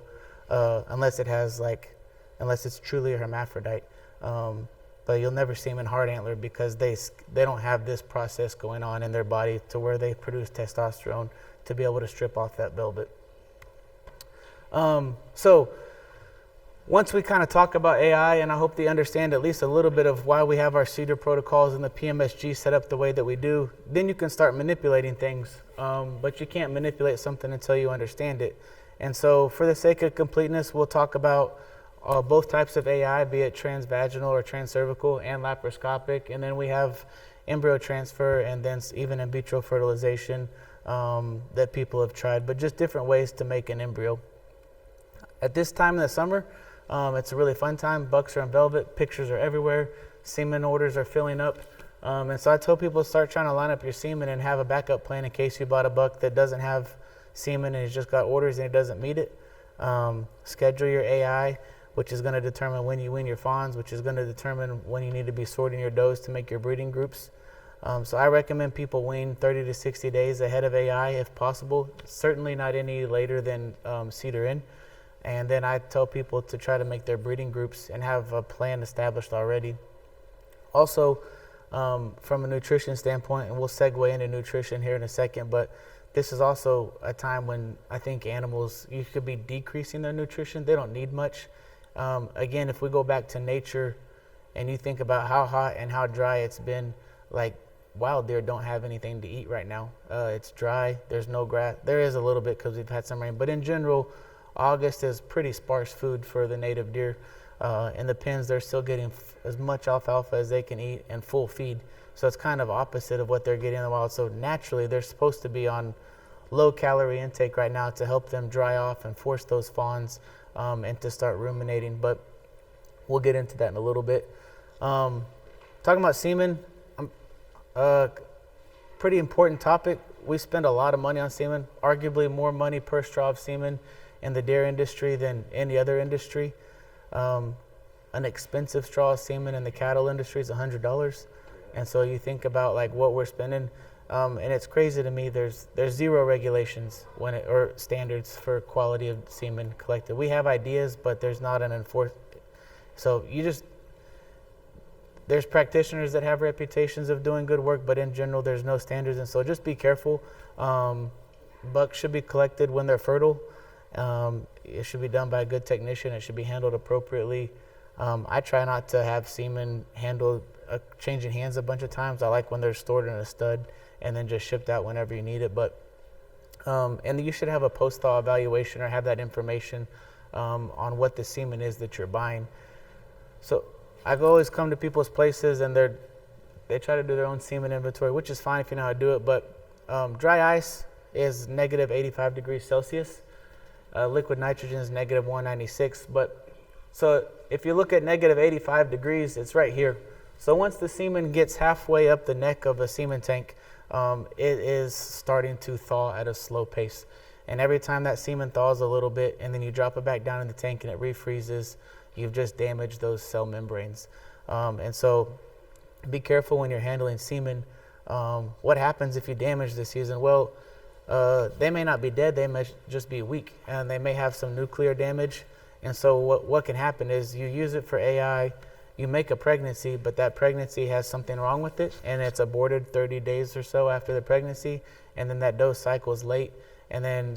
unless it's truly a hermaphrodite. But you'll never see them in hard antler because they don't have this process going on in their body to where they produce testosterone to be able to strip off that velvet. So once we kind of talk about AI, and I hope they understand at least a little bit of why we have our CEDAR protocols and the PMSG set up the way that we do, then you can start manipulating things. But you can't manipulate something until you understand it. And so for the sake of completeness, we'll talk about both types of AI, be it transvaginal or transcervical and laparoscopic. And then we have embryo transfer and then even in vitro fertilization that people have tried, but just different ways to make an embryo. At this time in the summer, it's a really fun time. Bucks are in velvet, pictures are everywhere, semen orders are filling up. And so I tell people to start trying to line up your semen and have a backup plan in case you bought a buck that doesn't have semen and he's just got orders and it doesn't meet it. Schedule your AI, which is going to determine when you wean your fawns, which is going to determine when you need to be sorting your does to make your breeding groups. So I recommend people wean 30 to 60 days ahead of AI if possible, certainly not any later than CEDAR in. And then I tell people to try to make their breeding groups and have a plan established already. Also, from a nutrition standpoint, and we'll segue into nutrition here in a second, but this is also a time when I think animals, you could be decreasing their nutrition. They don't need much. Again, if we go back to nature and you think about how hot and how dry it's been, like wild deer don't have anything to eat right now. It's dry. There's no grass. There is a little bit because we've had some rain, but in general, August is pretty sparse food for the native deer. In the pens, they're still getting as much alfalfa as they can eat and full feed. So it's kind of opposite of what they're getting in the wild. So naturally, they're supposed to be on low calorie intake right now to help them dry off and force those fawns and to start ruminating. But we'll get into that in a little bit. Talking about semen, pretty important topic. We spend a lot of money on semen, arguably more money per straw of semen in the deer industry than any other industry. An expensive straw of semen in the cattle industry is $100. And so you think about like what we're spending, and it's crazy to me. There's zero regulations or standards for quality of semen collected. We have ideas, but there's not an enforced. So there's practitioners that have reputations of doing good work, but in general, there's no standards. And so just be careful. Bucks should be collected when they're fertile. It should be done by a good technician. It should be handled appropriately. I try not to have semen handled changing hands a bunch of times. I like when they're stored in a stud and then just shipped out whenever you need it. But and you should have a post-thaw evaluation or have that information on what the semen is that you're buying. So I always come to people's places and they try to do their own semen inventory, which is fine if you know how to do it. But dry ice is negative 85 degrees Celsius. Liquid nitrogen is negative 196. But so if you look at negative 85 degrees, it's right here. So once the semen gets halfway up the neck of a semen tank, it is starting to thaw at a slow pace. And every time that semen thaws a little bit and then you drop it back down in the tank and it refreezes, you've just damaged those cell membranes. And so be careful when you're handling semen. What happens if you damage the semen? Well, they may not be dead, they may just be weak, and they may have some nuclear damage. And so what can happen is you use it for AI, you make a pregnancy, but that pregnancy has something wrong with it, and it's aborted 30 days or so after the pregnancy, and then that dose cycle is late. And then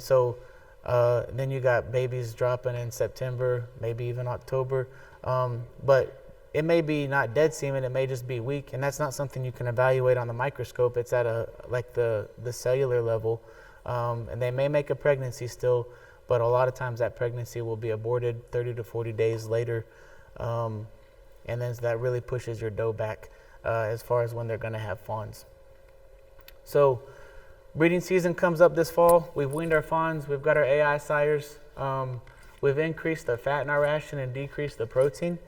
then you got babies dropping in September, maybe even October. But it may be not dead semen, it may just be weak, and that's not something you can evaluate on the microscope. It's at the cellular level. And they may make a pregnancy still, but a lot of times that pregnancy will be aborted 30 to 40 days later. And then that really pushes your doe back as far as when they're going to have fawns. So breeding season comes up this fall. We've weaned our fawns. We've got our AI sires. We've increased the fat in our ration and decreased the protein.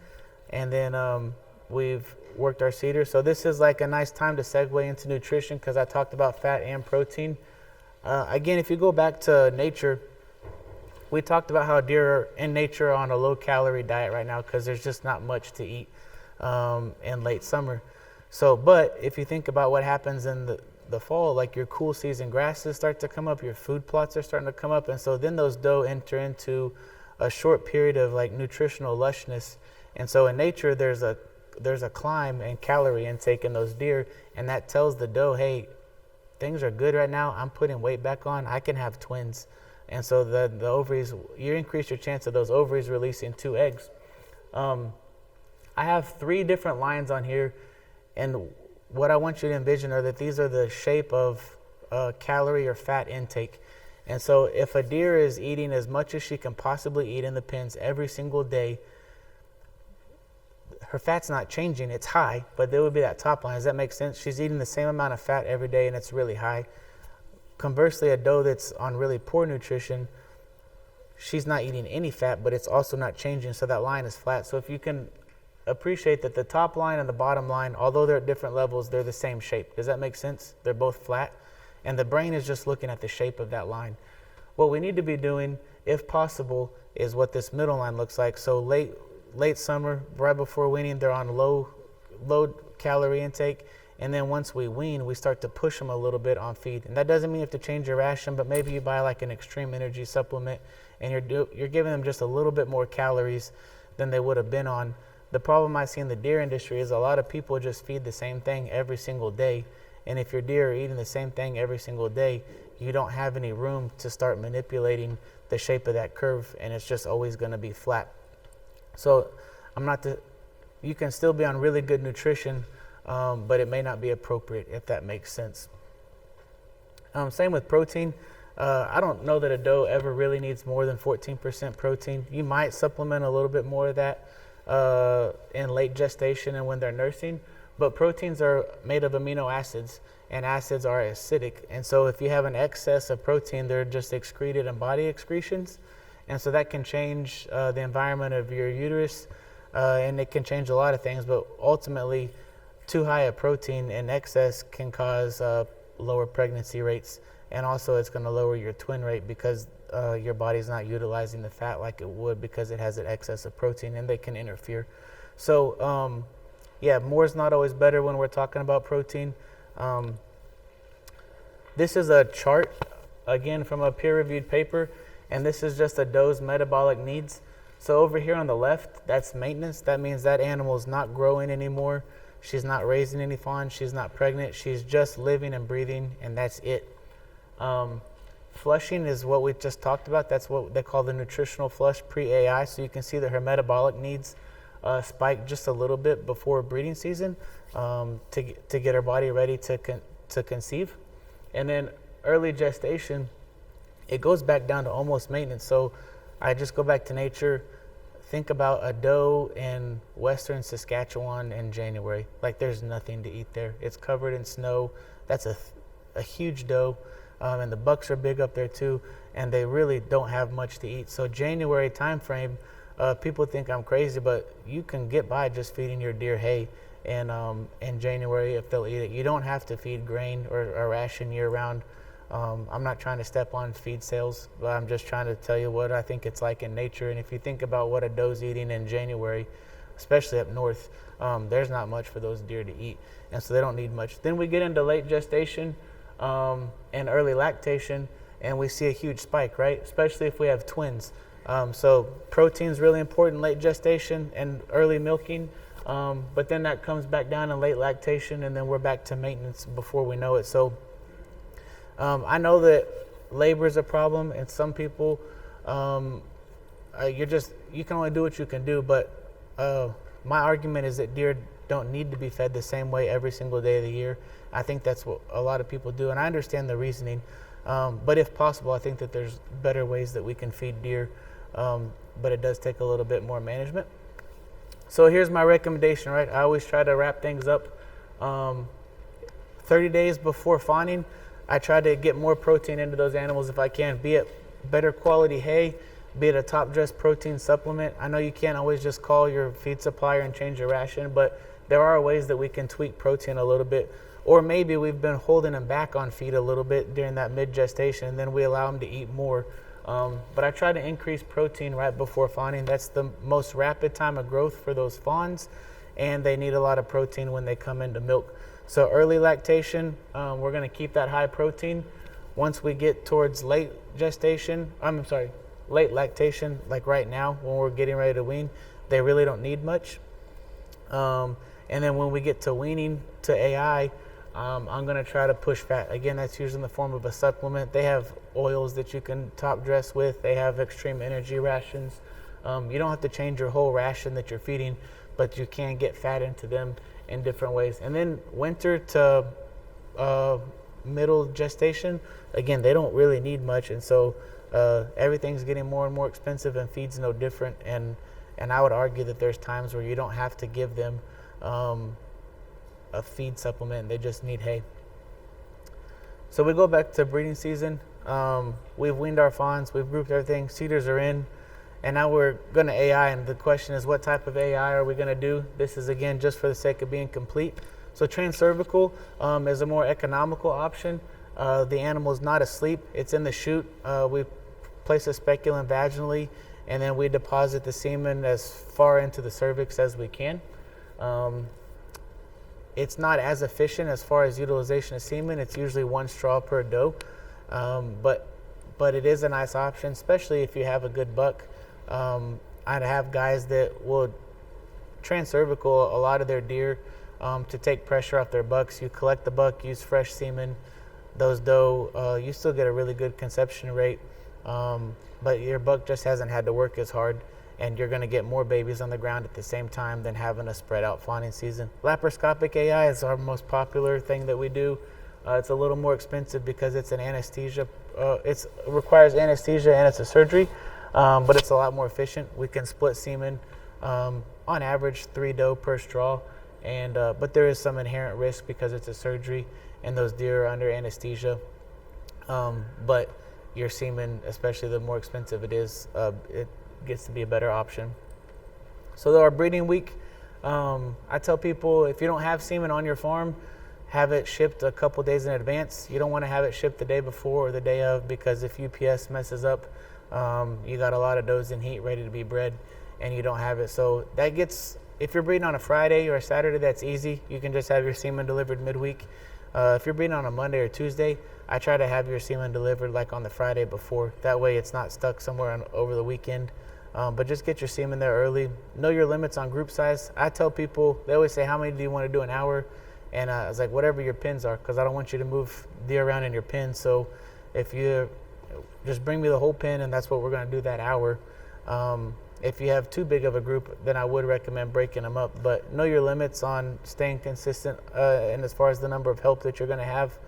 And then we've worked our cedar. So this is like a nice time to segue into nutrition because I talked about fat and protein. Again, if you go back to nature, we talked about how deer in nature are on a low-calorie diet right now because there's just not much to eat in late summer. So, but if you think about what happens in the fall, like your cool season grasses start to come up, your food plots are starting to come up, and so then those doe enter into a short period of like nutritional lushness. And so in nature, there's a climb in calorie intake in those deer, and that tells the doe, hey, things are good right now. I'm putting weight back on. I can have twins. And so the ovaries, you increase your chance of those ovaries releasing 2 eggs. I have 3 different lines on here, and what I want you to envision are that these are the shape of calorie or fat intake. And so if a deer is eating as much as she can possibly eat in the pens every single day, her fat's not changing. It's high, but there would be that top line. Does that make sense? She's eating the same amount of fat every day, and it's really high. Conversely, a doe that's on really poor nutrition, she's not eating any fat, but it's also not changing, so that line is flat. So if you can appreciate that the top line and the bottom line, although they're at different levels, they're the same shape. Does that make sense? They're both flat, and the brain is just looking at the shape of that line. What we need to be doing, if possible, is what this middle line looks like. So late summer, right before weaning, they're on low calorie intake. And then once we wean, we start to push them a little bit on feed. And that doesn't mean you have to change your ration, but maybe you buy like an extreme energy supplement and you're giving them just a little bit more calories than they would have been on. The problem I see in the deer industry is a lot of people just feed the same thing every single day. And if your deer are eating the same thing every single day, you don't have any room to start manipulating the shape of that curve, and it's just always going to be flat. So you can still be on really good nutrition, but it may not be appropriate, if that makes sense. Same with protein. I don't know that a doe ever really needs more than 14% protein. You might supplement a little bit more of that in late gestation and when they're nursing, but proteins are made of amino acids, and acids are acidic. And so if you have an excess of protein, they're just excreted in body excretions. And so that can change the environment of your uterus, and it can change a lot of things, but ultimately, too high a protein in excess can cause lower pregnancy rates, and also it's going to lower your twin rate because your body's not utilizing the fat like it would because it has an excess of protein, and they can interfere. So more is not always better when we're talking about protein. This is a chart, again, from a peer-reviewed paper, and this is just a doe's metabolic needs. So over here on the left, that's maintenance. That means that animal is not growing anymore. She's not raising any fawns. She's not pregnant. She's just living and breathing, and that's it. Flushing is what we just talked about. That's what they call the nutritional flush pre-AI. So you can see that her metabolic needs spike just a little bit before breeding season to get her body ready to conceive. And then early gestation, it goes back down to almost maintenance. So I just go back to nature. Think about a doe in western Saskatchewan in January. Like there's nothing to eat there. It's covered in snow. That's a huge doe. And the bucks are big up there too. And they really don't have much to eat. So January time frame, people think I'm crazy, but you can get by just feeding your deer hay in January if they'll eat it. You don't have to feed grain or ration year round. I'm not trying to step on feed sales, but I'm just trying to tell you what I think it's like in nature. And if you think about what a doe's eating in January, especially up north, there's not much for those deer to eat. And so they don't need much. Then we get into late gestation and early lactation, and we see a huge spike, right? Especially if we have twins. So protein's really important late gestation and early milking, but then that comes back down in late lactation, and then we're back to maintenance before we know it. So I know that labor is a problem, and some people, you can only do what you can do, but my argument is that deer don't need to be fed the same way every single day of the year. I think that's what a lot of people do, and I understand the reasoning, but if possible, I think that there's better ways that we can feed deer, but it does take a little bit more management. So here's my recommendation, right? I always try to wrap things up 30 days before fawning. I try to get more protein into those animals if I can, be it better quality hay, be it a top dress protein supplement. I know you can't always just call your feed supplier and change your ration, but there are ways that we can tweak protein a little bit. Or maybe we've been holding them back on feed a little bit during that mid-gestation, and then we allow them to eat more. But I try to increase protein right before fawning. That's the most rapid time of growth for those fawns, and they need a lot of protein when they come into milk. So early lactation, we're going to keep that high protein. Once we get towards late lactation, like right now when we're getting ready to wean, they really don't need much. And then when we get to weaning to AI, I'm going to try to push fat. Again, that's usually in the form of a supplement. They have oils that you can top dress with. They have extreme energy rations. You don't have to change your whole ration that you're feeding, but you can get fat into them in different ways. And then winter to middle gestation, again, they don't really need much. And so everything's getting more and more expensive, and feed's no different. And I would argue that there's times where you don't have to give them a feed supplement. They just need hay. So we go back to breeding season. We've weaned our fawns. We've grouped everything. Cedars are in. And now we're going to AI. And the question is, what type of AI are we going to do? This is, again, just for the sake of being complete. So transcervical is a more economical option. The animal is not asleep. It's in the chute. We place a speculum vaginally, and then we deposit the semen as far into the cervix as we can. It's not as efficient as far as utilization of semen. It's usually 1 straw per doe, but it is a nice option, especially if you have a good buck. I'd have guys that will transcervical a lot of their deer to take pressure off their bucks. You collect the buck, use fresh semen. Those doe, you still get a really good conception rate, but your buck just hasn't had to work as hard, and you're going to get more babies on the ground at the same time than having a spread out fawning season. Laparoscopic AI is our most popular thing that we do. It's a little more expensive because it's an anesthesia. It requires anesthesia and it's a surgery, but it's a lot more efficient. We can split semen, on average 3 doe per straw, and but there is some inherent risk because it's a surgery and those deer are under anesthesia. But your semen, especially the more expensive it is, it gets to be a better option. So our breeding week, I tell people, if you don't have semen on your farm, have it shipped a couple days in advance. You don't want to have it shipped the day before or the day of, because if UPS messes up, you got a lot of does in heat ready to be bred and you don't have it. So that gets, if you're breeding on a Friday or a Saturday, that's easy. You can just have your semen delivered midweek. If you're breeding on a Monday or Tuesday, I try to have your semen delivered like on the Friday before. That way it's not stuck somewhere over the weekend. But just get your semen there early. Know your limits on group size. I tell people, they always say, how many do you want to do an hour? And I was like, whatever your pins are, because I don't want you to move deer around in your pin. So if you just bring me the whole pin, and that's what we're going to do that hour. If you have too big of a group, then I would recommend breaking them up. But know your limits on staying consistent, and as far as the number of help that you're going to have.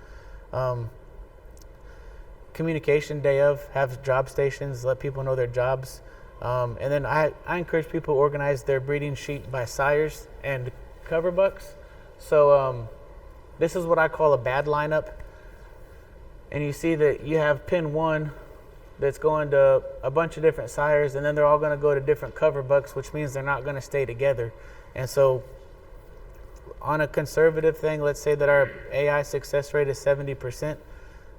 Communication day of, have job stations, let people know their jobs. And then I encourage people to organize their breeding sheet by sires and cover bucks. So this is what I call a bad lineup. And you see that you have pin 1 that's going to a bunch of different sires, and then they're all going to go to different cover bucks, which means they're not going to stay together. And so on a conservative thing, let's say that our AI success rate is 70%.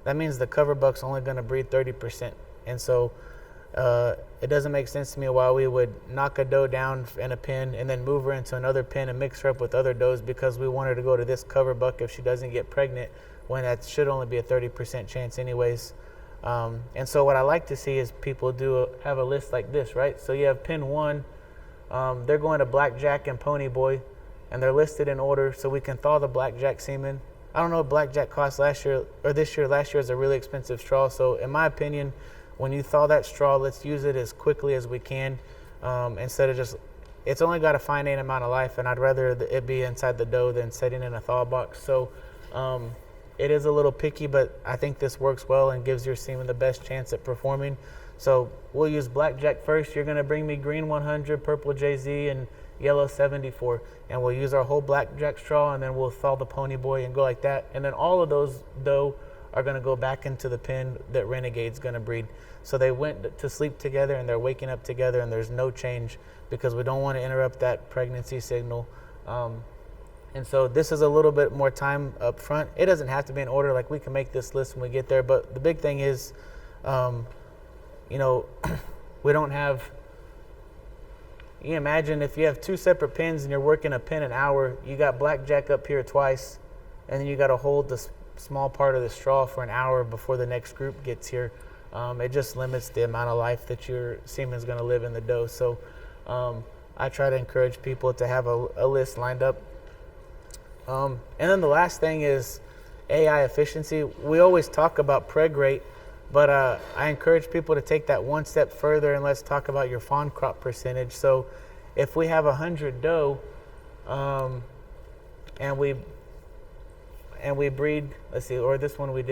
That means the cover buck's only going to breed 30%. And so it doesn't make sense to me why we would knock a doe down in a pen and then move her into another pen and mix her up with other does because we want her to go to this cover buck if she doesn't get pregnant, when that should only be a 30% chance anyways. And so what I like to see is people have a list like this, right? So you have pin 1, they're going to Blackjack and Pony Boy, and they're listed in order so we can thaw the Blackjack semen. I don't know what Blackjack cost last year or this year. Last year is a really expensive straw. So in my opinion, when you thaw that straw, let's use it as quickly as we can, instead of just, it's only got a finite amount of life, and I'd rather it be inside the doe than sitting in a thaw box. So it is a little picky, but I think this works well and gives your semen the best chance at performing. So we'll use Blackjack first. You're going to bring me green 100, purple JZ, and yellow 74. And we'll use our whole Blackjack straw, and then we'll thaw the Pony Boy and go like that. And then all of those doe are going to go back into the pen that Renegade's going to breed. So they went to sleep together and they're waking up together, and there's no change because we don't want to interrupt that pregnancy signal. And so this is a little bit more time up front. It doesn't have to be in order. Like, we can make this list when we get there. But the big thing is, you know, we don't have, you imagine if you have two separate pins and you're working a pin an hour, you got blackjack up here twice, and then you got to hold the small part of the straw for an hour before the next group gets here. It just limits the amount of life that your semen's going to live in the doe. So I try to encourage people to have a list lined up. And then the last thing is AI efficiency. We always talk about preg rate, but I encourage people to take that one step further, and let's talk about your fawn crop percentage. So if we have 100 doe, and we breed, let's see, or this one we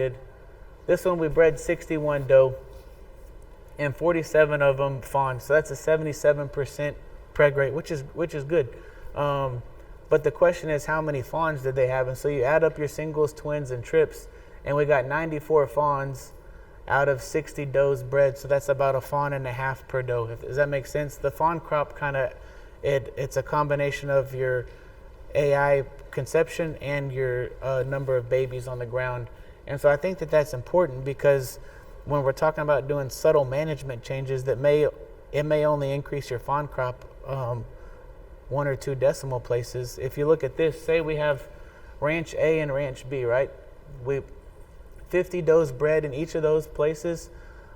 bred 61 doe and 47 of them fawn. So that's a 77% preg rate, which is good. But the question is, how many fawns did they have? And so you add up your singles, twins, and trips, and we got 94 fawns out of 60 does bred. So that's about a fawn and a half per doe. Does that make sense? The fawn crop it's a combination of your AI conception and your number of babies on the ground. And so I think that that's important, because when we're talking about doing subtle management changes, it may only increase your fawn crop 1 or 2 decimal places. If you look at this, say we have Ranch A and Ranch B, right? 50 does bred in each of those places.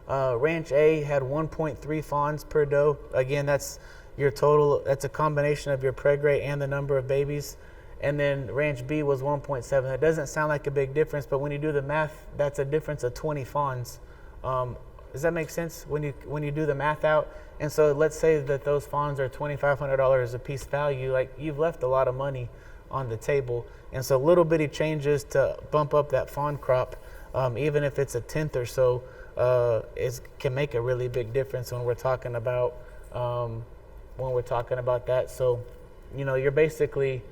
Ranch A had 1.3 fawns per doe. Again, that's your total. That's a combination of your preg rate and the number of babies. And then Ranch B was 1.7. That doesn't sound like a big difference, but when you do the math, that's a difference of 20 fawns. Does that make sense when you do the math out? And so let's say that those fawns are $2,500 a piece value. Like, you've left a lot of money on the table. And so little bitty changes to bump up that fawn crop, even if it's a tenth or so, can make a really big difference when we're talking about that. So, you know, it's basically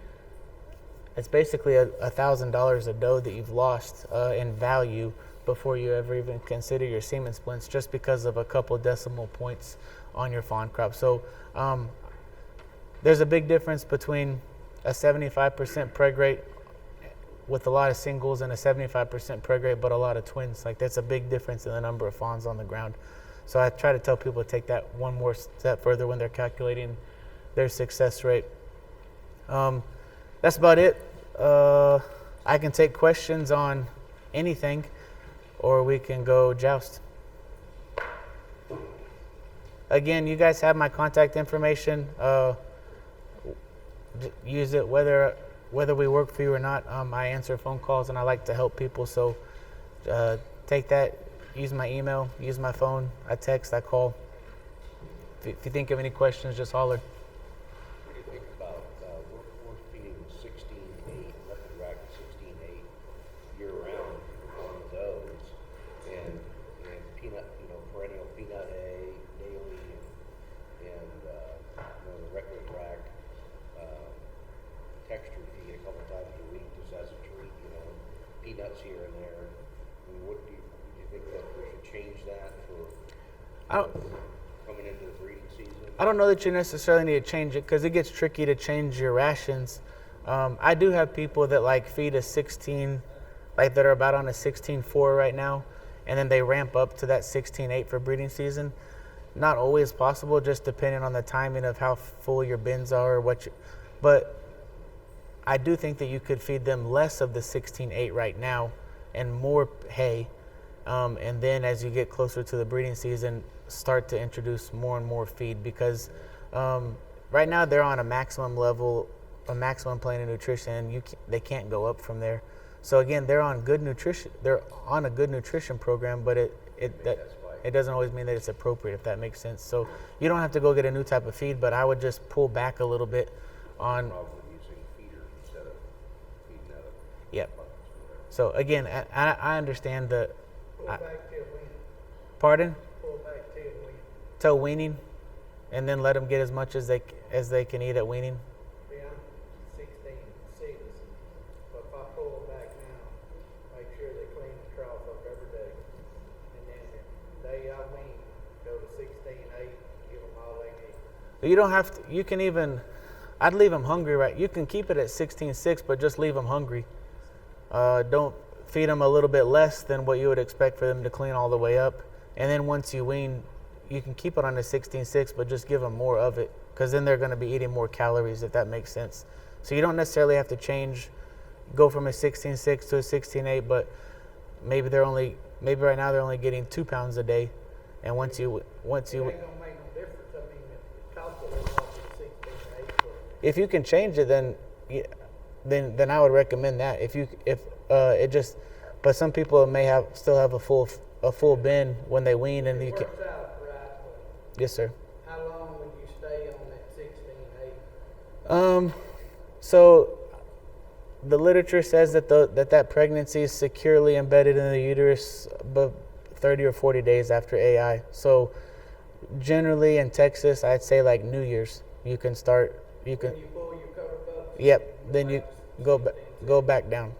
$1,000 a doe that you've lost in value before you ever even consider your semen splints, just because of a couple decimal points on your fawn crop. So there's a big difference between a 75% preg rate with a lot of singles and a 75% preg rate but a lot of twins. Like, that's a big difference in the number of fawns on the ground. So I try to tell people to take that one more step further when they're calculating their success rate. That's about it. I can take questions on anything, or we can go joust. Again, you guys have my contact information. Use it whether we work for you or not. I answer phone calls and I like to help people. So take that, use my email, use my phone. I text, I call. If you think of any questions, just holler. What do you think about, we're feeding 16-8, method rack 16-8 year-round on those, and peanut, perennial peanut hay daily, and the regular rack texture feed a couple times a week just as a treat, peanuts here and there. I mean, do you think that we should change that for coming into the breeding season? I don't know that you necessarily need to change it, because it gets tricky to change your rations. I do have people that feed a 16, that are about on a 16.4 right now, and then they ramp up to that 16.8 for breeding season. Not always possible, just depending on the timing of how full your bins are, but I do think that you could feed them less of the 16.8 right now and more hay, and then as you get closer to the breeding season, start to introduce more and more feed, because right now they're on a maximum level, a maximum plane of nutrition, and they can't go up from there. So again, they're on good nutrition. They're on a good nutrition program, but it doesn't always mean that it's appropriate, if that makes sense. So you don't have to go get a new type of feed, but I would just pull back a little bit on. Probably using feeders instead of feeding out of Yep. buckets or whatever. So again, I understand the. Pull back till when? Pardon? Pull back till when? Till weaning, and then let them get as much as they can eat at weaning. See, I'm 16.6, but if I pull back now, make sure they clean the trough You don't have to. You can even. I'd leave them hungry, right? You can keep it at 16.6, but just leave them hungry. Don't feed them a little bit less than what you would expect for them to clean all the way up. And then once you wean, you can keep it on the 16.6, but just give them more of it, because then they're going to be eating more calories, if that makes sense. So you don't necessarily have to go from a 16.6 to a 16.8, but maybe right now they're only getting 2 pounds a day. And once you It ain't gonna make no difference. I mean, it costs a little more than 16.8, but if you can change it, then I would recommend that. But some people may still have a full bin when they wean, and it you can. works out right, but Yes, sir. how long would you stay on that 16.8? So the literature says that pregnancy is securely embedded in the uterus, but 30 or 40 days after AI. So generally in Texas, I'd say like New Year's, you can start. You can. When you pull your cover bucks? Yep. Then you go back down.